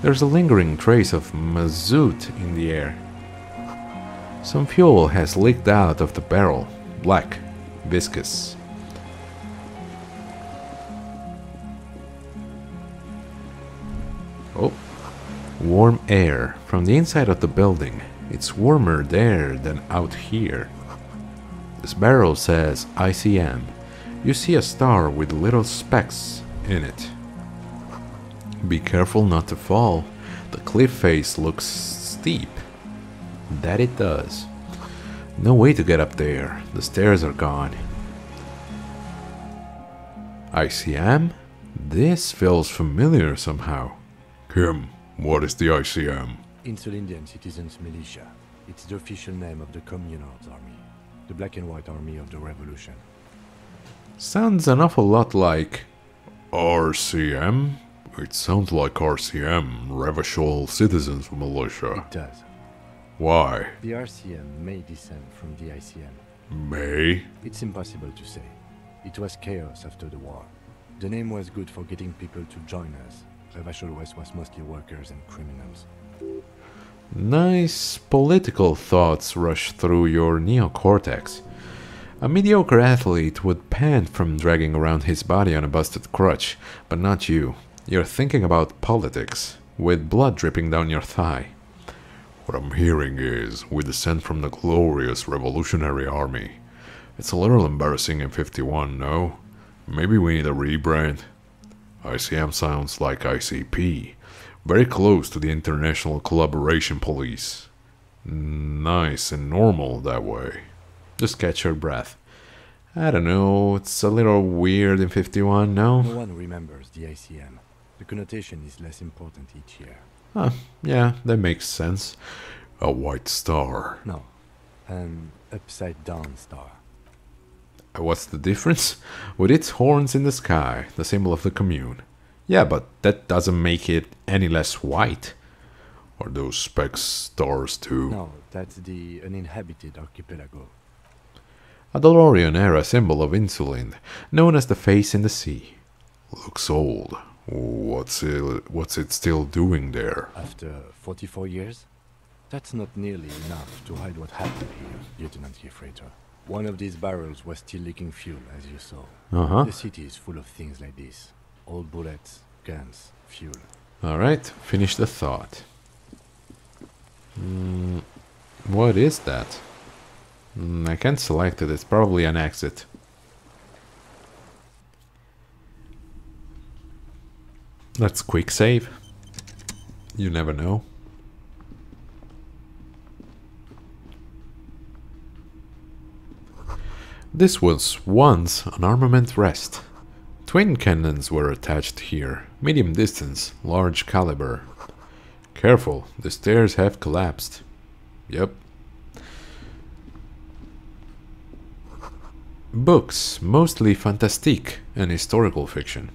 A: There's a lingering trace of mazout in the air. Some fuel has leaked out of the barrel. Black, viscous. Oh. Warm air from the inside of the building. It's warmer there than out here. This barrel says ICM. You see a star with little specks in it. Be careful not to fall. The cliff face looks steep. That it does. No way to get up there. The stairs are gone. ICM? This feels familiar somehow.
C: Kim. What is the ICM?
B: Insulindian Citizens Militia. It's the official name of the Communards Army. The black and white army of the revolution.
A: Sounds an awful lot like...
C: RCM? It sounds like RCM, Revachol Citizens Militia.
B: It does.
C: Why?
B: The RCM may descend from the ICM.
C: May?
B: It's impossible to say. It was chaos after the war. The name was good for getting people to join us. Revachol West was mostly workers and criminals.
A: Nice political thoughts rush through your neocortex. A mediocre athlete would pant from dragging around his body on a busted crutch, but not you. You're thinking about politics, with blood dripping down your thigh.
C: What I'm hearing is, we descend from the glorious Revolutionary Army. It's a little embarrassing in 51, no? Maybe we need a rebrand. ICM sounds like ICP, very close to the International Collaboration Police. Nice and normal that way.
A: Just catch your breath. I don't know, it's a little weird in 51, no?
B: No one remembers the ICM. The connotation is less important each year.
A: Huh, yeah, that makes sense.
C: A white star.
B: No, an upside-down star.
A: What's the difference? With its horns in the sky, the symbol of the commune. Yeah, but that doesn't make it any less white.
C: Are those specks stars too?
B: No, that's the uninhabited archipelago.
A: A DeLorean era symbol of Insuland, known as the face in the sea.
C: Looks old. What's it still doing there?
B: After 44 years? That's not nearly enough to hide what happened here, Lieutenant Freighter. One of these barrels was still leaking fuel, as you saw.
A: Uh-huh.
B: The city is full of things like this. Old bullets, guns, fuel.
A: Alright, finish the thought. What is that? I can't select it, it's probably an exit. Let's quick save. You never know. This was once an armament rest. Twin cannons were attached here, medium distance, large caliber. Careful, the stairs have collapsed. Yep. Books, mostly fantastique and historical fiction.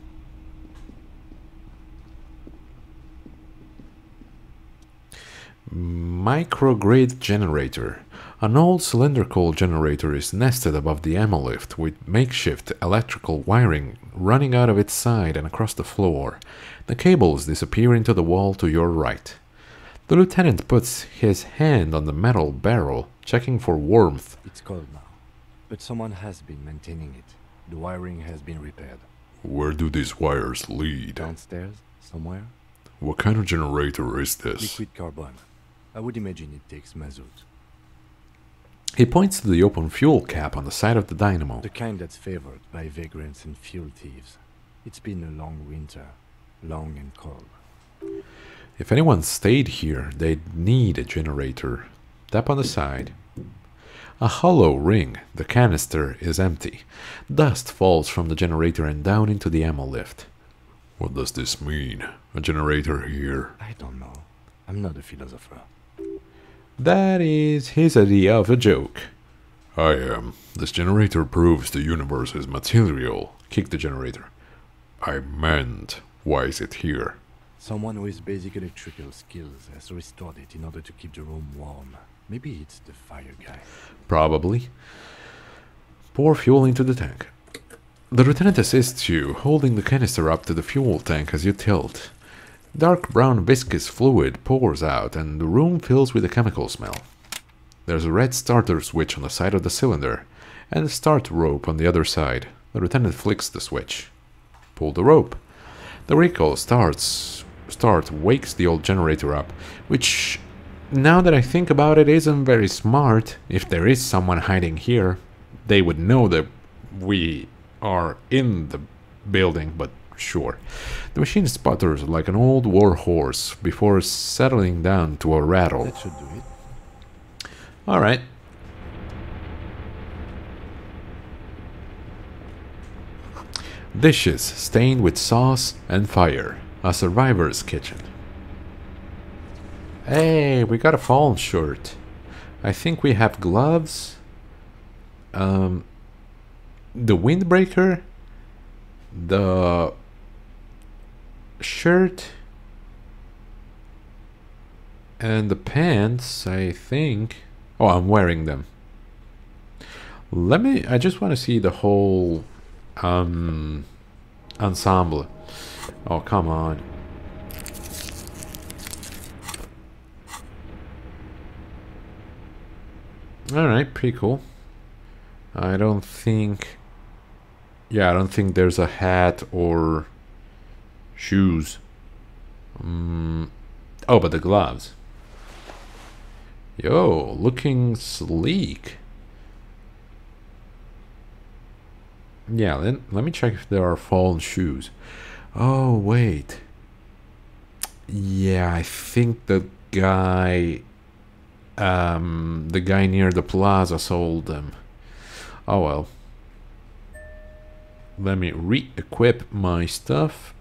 A: Microgrid generator. An old cylindrical generator is nested above the ammo lift with makeshift electrical wiring running out of its side and across the floor. The cables disappear into the wall to your right. The lieutenant puts his hand on the metal barrel, checking for warmth.
B: It's cold now, but someone has been maintaining it. The wiring has been repaired.
C: Where do these wires lead?
B: Downstairs, somewhere?
C: What kind of generator is this?
B: Liquid carbon. I would imagine it takes mazout.
A: He points to the open fuel cap on the side of the dynamo.
B: The kind that's favored by vagrants and fuel thieves. It's been a long winter, long and cold.
A: If anyone stayed here, they'd need a generator. Tap on the side. A hollow ring. The canister is empty. Dust falls from the generator and down into the ammo lift.
C: What does this mean? A generator here?
B: I don't know. I'm not a philosopher.
A: That is his idea of a joke.
C: I am. This generator proves the universe is material.
A: Kick the generator.
C: I meant, why is it here?
B: Someone with basic electrical skills has restored it in order to keep the room warm. Maybe it's the fire guy.
A: Probably. Pour fuel into the tank. The lieutenant assists you, holding the canister up to the fuel tank as you tilt. Dark brown viscous fluid pours out and the room fills with a chemical smell. There's a red starter switch on the side of the cylinder and a start rope on the other side. The lieutenant flicks the switch. Pull the rope. The recoil wakes the old generator up, which, now that I think about it, isn't very smart. If there is someone hiding here, they would know that we are in the building, but sure. The machine sputters like an old war horse before settling down to a rattle.
B: That should do it.
A: Alright. Dishes stained with sauce and fire. A survivor's kitchen. Hey, we got a fallen shirt. I think we have gloves. The windbreaker. The shirt. And the pants, I think. Oh, I'm wearing them. I just want to see the whole ensemble. Oh, come on. Alright, pretty cool. I don't think there's a hat or shoes. Oh, but the gloves. Yo, looking sleek. Yeah, let me check if there are fallen shoes. Oh, wait. Yeah, I think the guy near the plaza sold them. Oh well. Let me re-equip my stuff.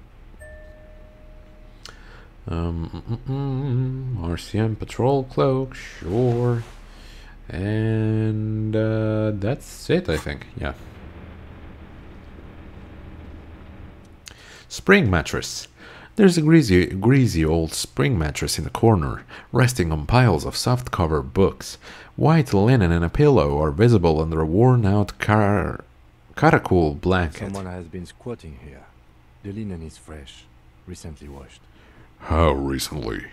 A: RCM patrol cloak, sure. And that's it, I think. Yeah. Spring mattress. There's a greasy old spring mattress in the corner, resting on piles of soft-cover books. White linen and a pillow are visible under a worn-out caracul blanket.
B: Someone has been squatting here. The linen is fresh, recently washed.
C: How recently?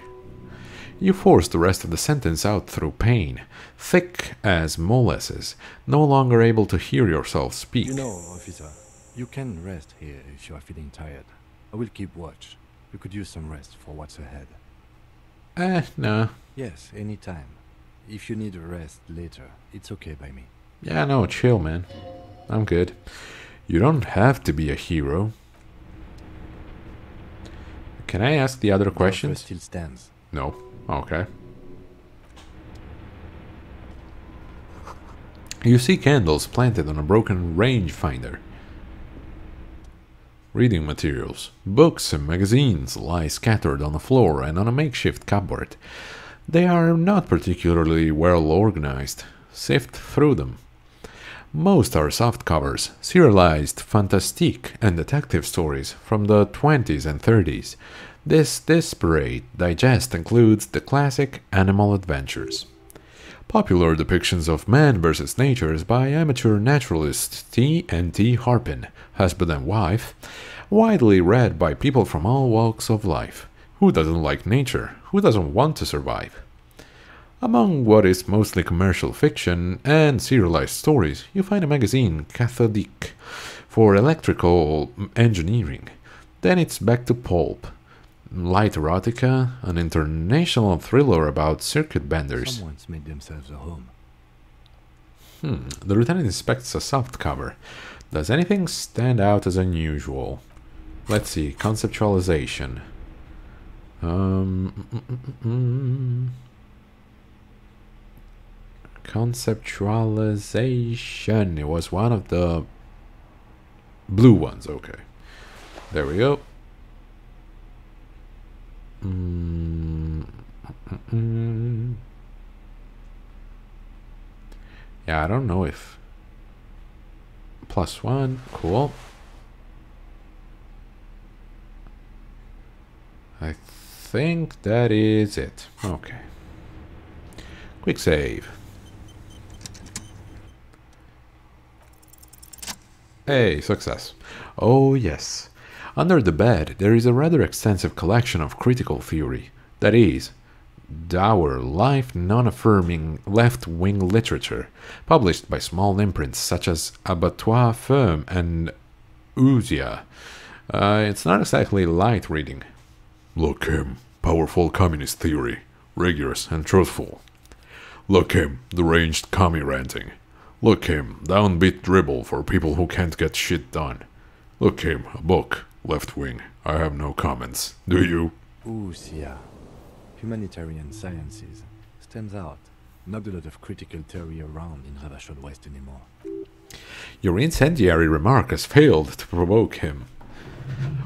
A: You force the rest of the sentence out through pain, thick as molasses, no longer able to hear yourself speak.
B: You know, officer, you can rest here if you are feeling tired. I will keep watch. You could use some rest for what's ahead.
A: No.
B: Yes, anytime. If you need a rest later, it's okay by me.
A: Yeah, no, chill, man. I'm good. You don't have to be a hero. Can I ask the other questions?
B: Still stands.
A: No. Okay. You see candles planted on a broken rangefinder. Reading materials, books and magazines lie scattered on the floor and on a makeshift cupboard. They are not particularly well organized. Sift through them. Most are soft covers, serialized fantastique and detective stories from the 20s and 30s. This disparate digest includes the classic animal adventures. Popular depictions of man versus nature by amateur naturalist T.N.T. Harpin, husband and wife, widely read by people from all walks of life. Who doesn't like nature? Who doesn't want to survive? Among what is mostly commercial fiction and serialized stories, you find a magazine, Cathodique, for electrical engineering. Then it's back to pulp. Light erotica, an international thriller about circuit benders.
B: Someone's made themselves a home.
A: The lieutenant inspects a soft cover. Does anything stand out as unusual? Let's see, conceptualization. Conceptualization. It was one of the blue ones. Okay. There we go. Yeah, I don't know if +1, cool. I think that is it. Okay. Quick save. Hey, success. Oh yes. Under the bed, there is a rather extensive collection of critical theory, that is, dour, life non-affirming left-wing literature, published by small imprints such as Abattoir Ferme and Ouzia. It's not exactly light reading.
C: Look him, powerful communist theory, rigorous and truthful. Look him, deranged commie ranting. Look him, downbeat dribble for people who can't get shit done. Look him, a book, left wing. I have no comments. Do you?
B: Ouzia. Humanitarian sciences. Stands out. Not a lot of critical theory around in Ravachol West anymore.
A: Your incendiary remark has failed to provoke him.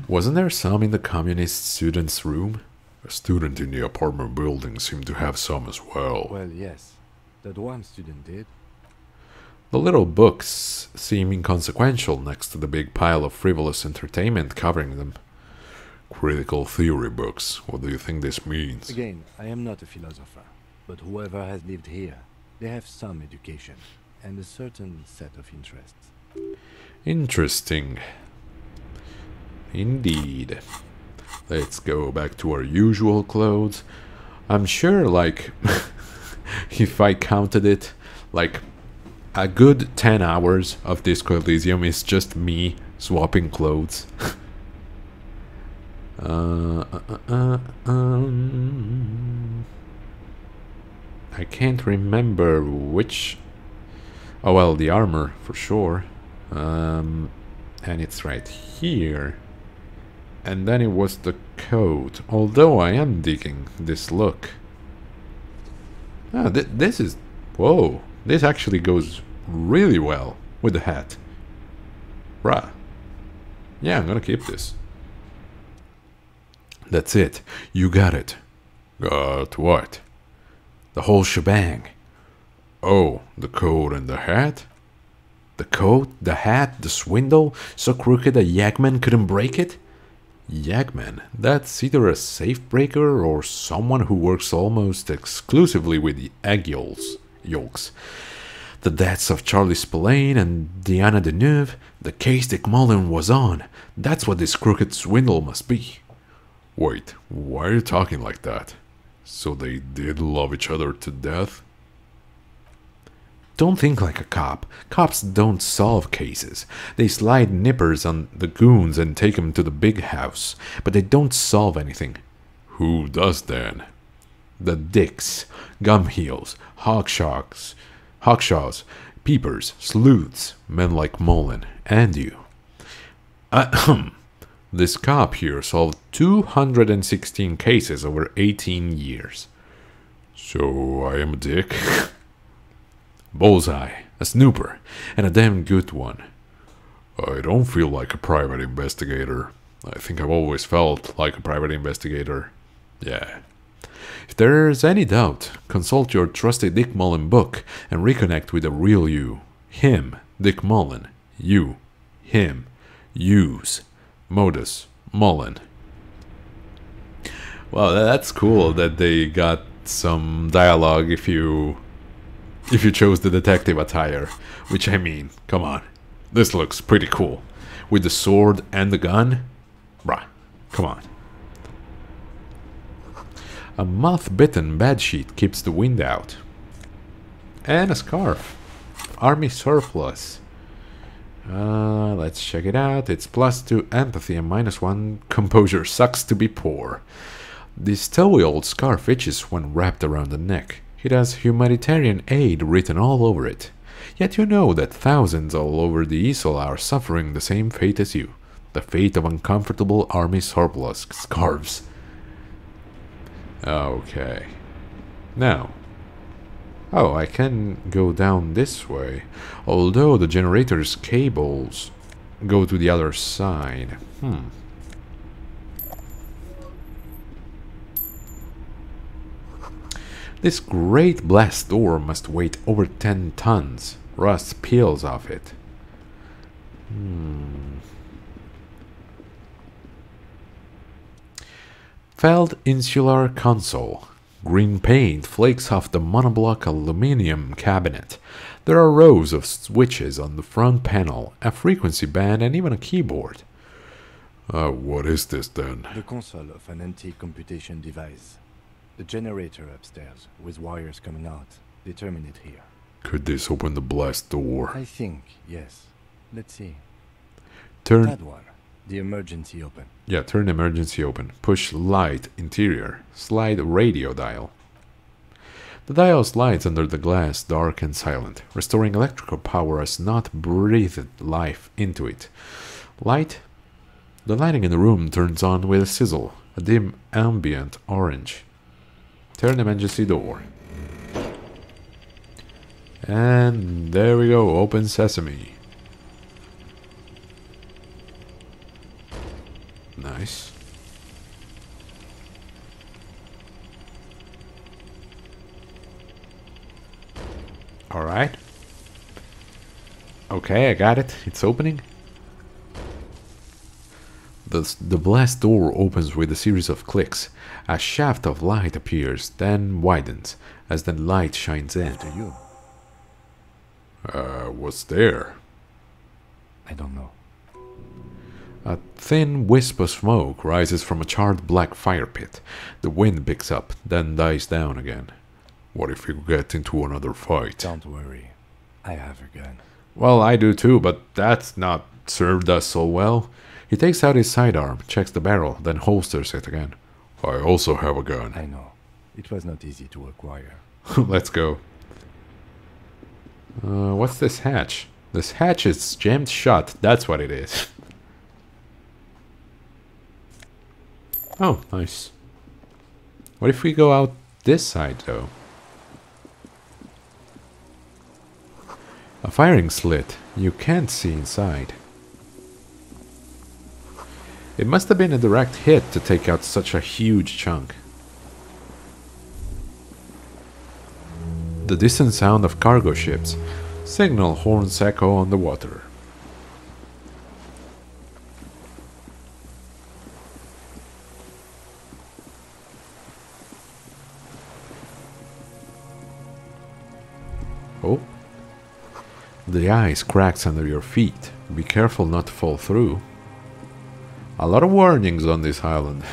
A: Wasn't there some in the communist student's room?
C: A student in the apartment building seemed to have some as well.
B: Well, yes. That one student did.
A: The little books seem inconsequential next to the big pile of frivolous entertainment covering them.
C: Critical theory books. What do you think this means?
B: Again, I am not a philosopher, but whoever has lived here, they have some education and a certain set of interests.
A: Interesting. Indeed. Let's go back to our usual clothes. I'm sure, like, if I counted it, like, a good 10 hours of Disco Elysium is just me swapping clothes. I can't remember which. Oh well, the armor for sure. And it's right here. And then it was the coat. Although I am digging this look. Ah, this is. Whoa. This actually goes really well with the hat. Bruh. Yeah, I'm gonna keep this. That's it. You got it.
C: Got what?
A: The whole shebang.
C: Oh, the coat and the hat?
A: The coat, the hat, the swindle, so crooked a yagman couldn't break it? Yagman, that's either a safe breaker or someone who works almost exclusively with the egg yolks. The deaths of Charlie Spillane and Diana Deneuve, the case Dick Mullen was on. That's what this crooked swindle must be.
C: Wait, why are you talking like that? So they did love each other to death?
A: Don't think like a cop. Cops don't solve cases. They slide nippers on the goons and take them to the big house. But they don't solve anything.
C: Who does then?
A: The Dicks, Gumheels, Hawkshaws, Peepers, Sleuths, men like Mullen, and you. This cop here solved 216 cases over 18 years.
C: So I am a dick?
A: Bullseye, a snooper, and a damn good one.
C: I don't feel like a private investigator. I think I've always felt like a private investigator.
A: Yeah. If there's any doubt, consult your trusty Dick Mullen book and reconnect with the real you. Him, Dick Mullen. You, him, use, modus, Mullen. Well, that's cool that they got some dialogue if you chose the detective attire. Which, I mean, come on. This looks pretty cool. With the sword and the gun? Bruh, come on. A moth-bitten bedsheet keeps the wind out. And a scarf. Army surplus. Let's check it out. It's +2 empathy and -1 composure. Sucks to be poor. This stowy old scarf itches when wrapped around the neck. It has humanitarian aid written all over it. Yet you know that thousands all over the easel are suffering the same fate as you. The fate of uncomfortable army surplus scarves. Okay. Now. Oh, I can go down this way. Although the generator's cables go to the other side. This great blast door must weigh over 10 tons. Rust peels off it. Felled insular console. Green paint flakes off the monoblock aluminium cabinet. There are rows of switches on the front panel, a frequency band, and even a keyboard.
C: What is this then?
B: The console of an antique computation device. The generator upstairs, with wires coming out. Determine it here.
C: Could this open the blast door?
B: I think, yes. Let's see.
A: Turn
B: that one. The emergency open.
A: Yeah, turn emergency open. Push light interior. Slide radio dial. The dial slides under the glass, dark and silent. Restoring electrical power has not breathed life into it. Light? The lighting in the room turns on with a sizzle. A dim ambient orange. Turn emergency door. And there we go. Open sesame. Nice. Alright. Okay, I got it. It's opening. The blast door opens with a series of clicks. A shaft of light appears, then widens, as the light shines in.
B: After you.
C: What's there?
B: I don't know.
A: A thin wisp of smoke rises from a charred black fire pit. The wind picks up, then dies down again.
C: What if we get into another fight?
B: Don't worry. I have a gun.
A: Well, I do too, but that's not served us so well. He takes out his sidearm, checks the barrel, then holsters it again.
C: I also have a gun.
B: I know. It was not easy to acquire.
A: Let's go. What's this hatch? This hatch is jammed shut. That's what it is. Oh, nice. What if we go out this side, though? A firing slit. You can't see inside. It must have been a direct hit to take out such a huge chunk. The distant sound of cargo ships. Signal horns echo on the water. The ice cracks under your feet. Be careful not to fall through. A lot of warnings on this island.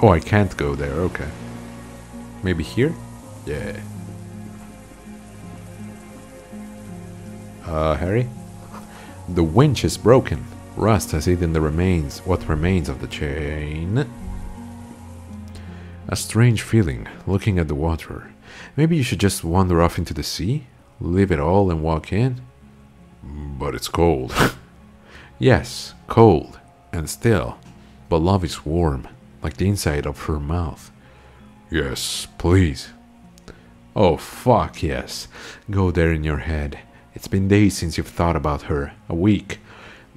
A: Oh, I can't go there, okay. Maybe here? Yeah. Harry? The winch is broken. Rust has eaten what remains of the chain. A strange feeling, looking at the water. Maybe you should just wander off into the sea? Leave it all and walk in?
C: But it's cold.
A: Yes, cold and still. But love is warm, like the inside of her mouth.
C: Yes, please.
A: Oh, fuck yes. Go there in your head. It's been days since you've thought about her. A week.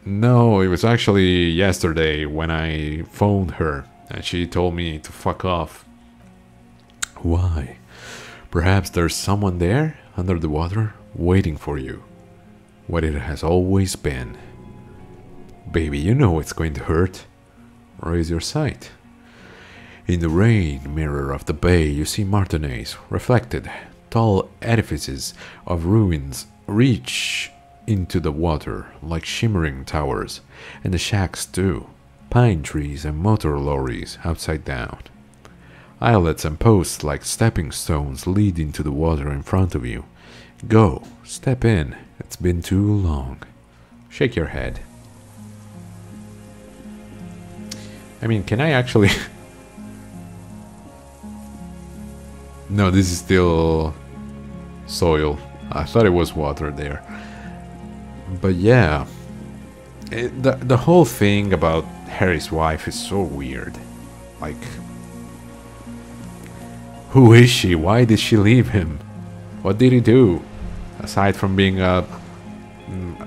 A: No, it was actually yesterday when I phoned her and she told me to fuck off. Why? Perhaps there's someone there, under the water, waiting for you. What it has always been. Baby, you know it's going to hurt. Raise your sight. In the rain mirror of the bay, you see Martinez, reflected. Tall edifices of ruins reach into the water like shimmering towers, and the shacks too. Pine trees and motor lorries upside down. Islets and posts like stepping stones lead into the water in front of you. Go, step in. It's been too long. Shake your head. I mean, can I actually... No, this is still soil. I thought it was water there. But yeah, the whole thing about Harry's wife is so weird. Like, who is she? Why did she leave him? What did he do? Aside from being an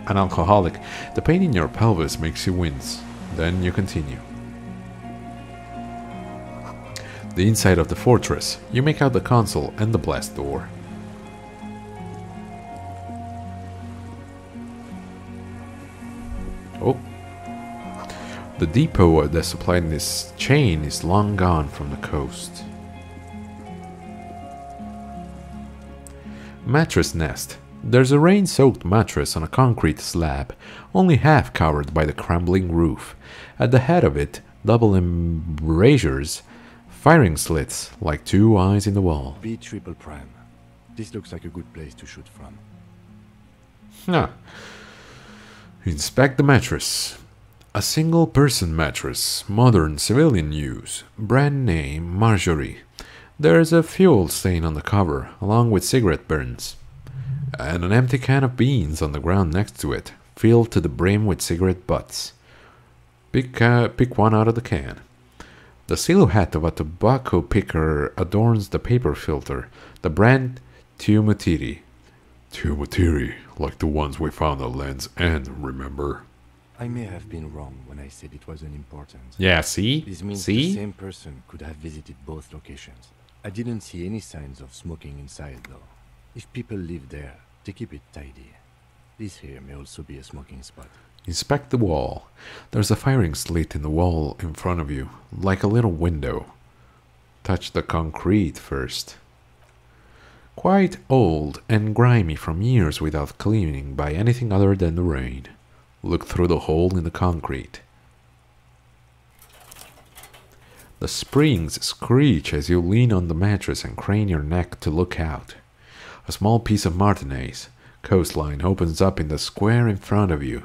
A: alcoholic, the pain in your pelvis makes you wince. Then you continue. The inside of the fortress. You make out the console and the blast door. Oh. The depot that supplied this chain is long gone from the coast. Mattress nest. There's a rain-soaked mattress on a concrete slab, only half covered by the crumbling roof. At the head of it, double embrasures, firing slits like two eyes in the wall.
B: B triple prime. This looks like a good place to shoot from.
A: Huh. Inspect the mattress. A single-person mattress, modern civilian use, brand name Marjorie. There's a fuel stain on the cover, along with cigarette burns. And an empty can of beans on the ground next to it, filled to the brim with cigarette butts. Pick one out of the can. The silhouette of a tobacco picker adorns the paper filter, the brand Tumutiri.
C: Tumutiri, like the ones we found at Land's End, remember?
B: I may have been wrong when I said it wasn't important.
A: Yeah, see?
B: This means
A: See?
B: the same person could have visited both locations. I didn't see any signs of smoking inside, though. If people live there, they keep it tidy. This here may also be a smoking spot.
A: Inspect the wall. There's a firing slit in the wall in front of you, like a little window. Touch the concrete first. Quite old and grimy from years without cleaning by anything other than the rain. Look through the hole in the concrete. The springs screech as you lean on the mattress and crane your neck to look out. A small piece of Martinez coastline opens up in the square in front of you,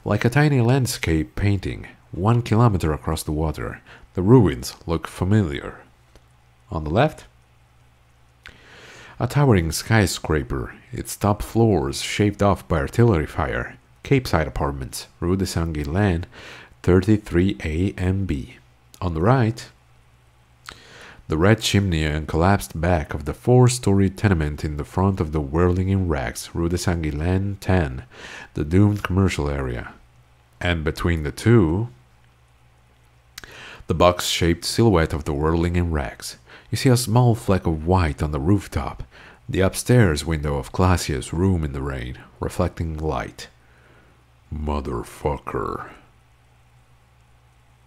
A: like a tiny landscape painting, 1 kilometer across the water. The ruins look familiar. On the left, a towering skyscraper, its top floors shaved off by artillery fire. Capeside Apartments, Rue de Saint-Guilain, 33A and B. On the right, the red chimney and collapsed back of the 4-story tenement in the front of the Whirling in Rags, Rue de Saint-Guilain 10, the doomed commercial area. And between the two, the box-shaped silhouette of the Whirling in Rags. You see a small fleck of white on the rooftop, the upstairs window of Classia's room in the rain, reflecting light.
C: Motherfucker.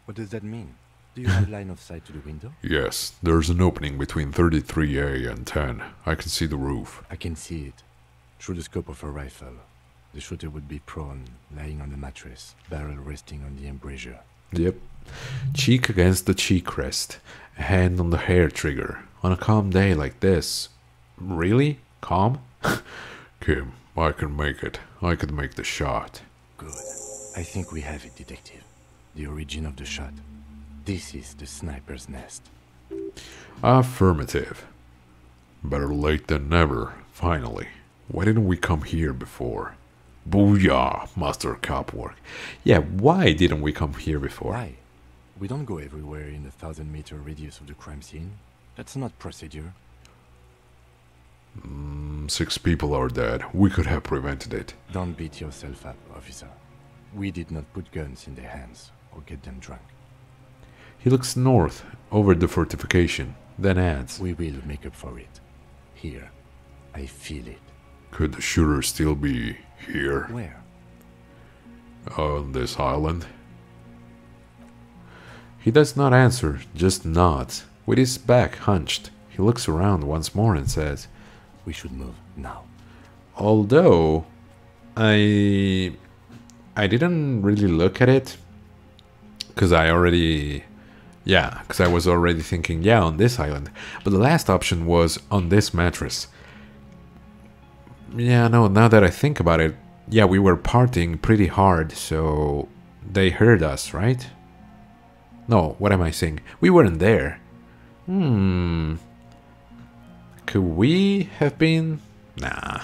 B: What does that mean? Do you have line of sight to the window?
C: Yes, there's an opening between 33A and 10. I can see the roof.
B: I can see it. Through the scope of a rifle. The shooter would be prone, lying on the mattress, barrel resting on the embrasure.
A: Yep. Cheek against the cheek rest. A hand on the hair trigger. On a calm day like this. Really? Calm?
C: Kim, I can make it. I can make the shot.
B: Good. I think we have it, Detective. The origin of the shot. This is the sniper's nest.
C: Affirmative. Better late than never, finally. Why didn't we come here before? Booyah, master cop work.
A: Yeah, why didn't we come here before?
B: Why? We don't go everywhere in a 1,000-meter radius of the crime scene. That's not procedure.
C: 6 people are dead. We could have prevented it.
B: Don't beat yourself up, officer. We did not put guns in their hands or get them drunk.
A: He looks north, over the fortification, then adds,
B: We will make up for it. Here. I feel it.
C: Could the shooter still be here?
B: Where?
C: On this island?
A: He does not answer, just nods. With his back hunched, he looks around once more and says,
B: We should move now.
A: Although, I didn't really look at it, because I was already thinking, yeah, on this island. But the last option was on this mattress. Yeah, no, now that I think about it, yeah, we were partying pretty hard, so they heard us, right? No, what am I saying? We weren't there. Could we have been? Nah.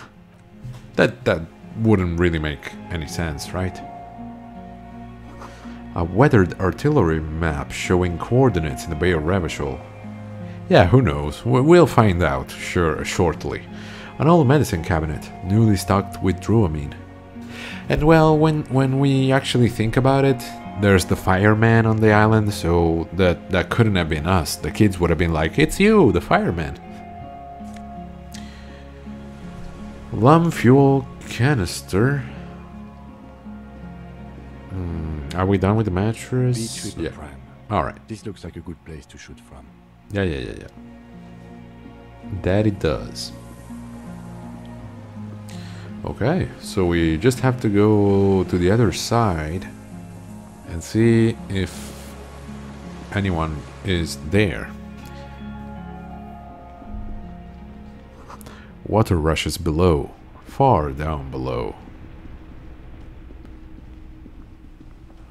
A: That wouldn't really make any sense, right? A weathered artillery map showing coordinates in the Bay of Ravishol. Yeah, who knows? We'll find out, sure, shortly. An old medicine cabinet, newly stocked with Druamine. And well, when we actually think about it, there's the fireman on the island, so that couldn't have been us. The kids would have been like, it's you, the fireman. Lum fuel canister. Are we done with the mattress?
B: Yeah. Prime.
A: Alright.
B: This looks like a good place to shoot from.
A: Yeah. That it does. Okay, so we just have to go to the other side and see if anyone is there. Water rushes below, far down below.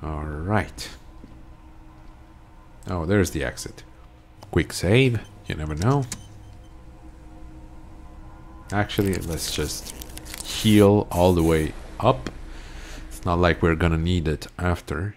A: Alright. Oh, there's the exit. Quick save, you never know. Actually, let's just heal all the way up. It's not like we're gonna need it after.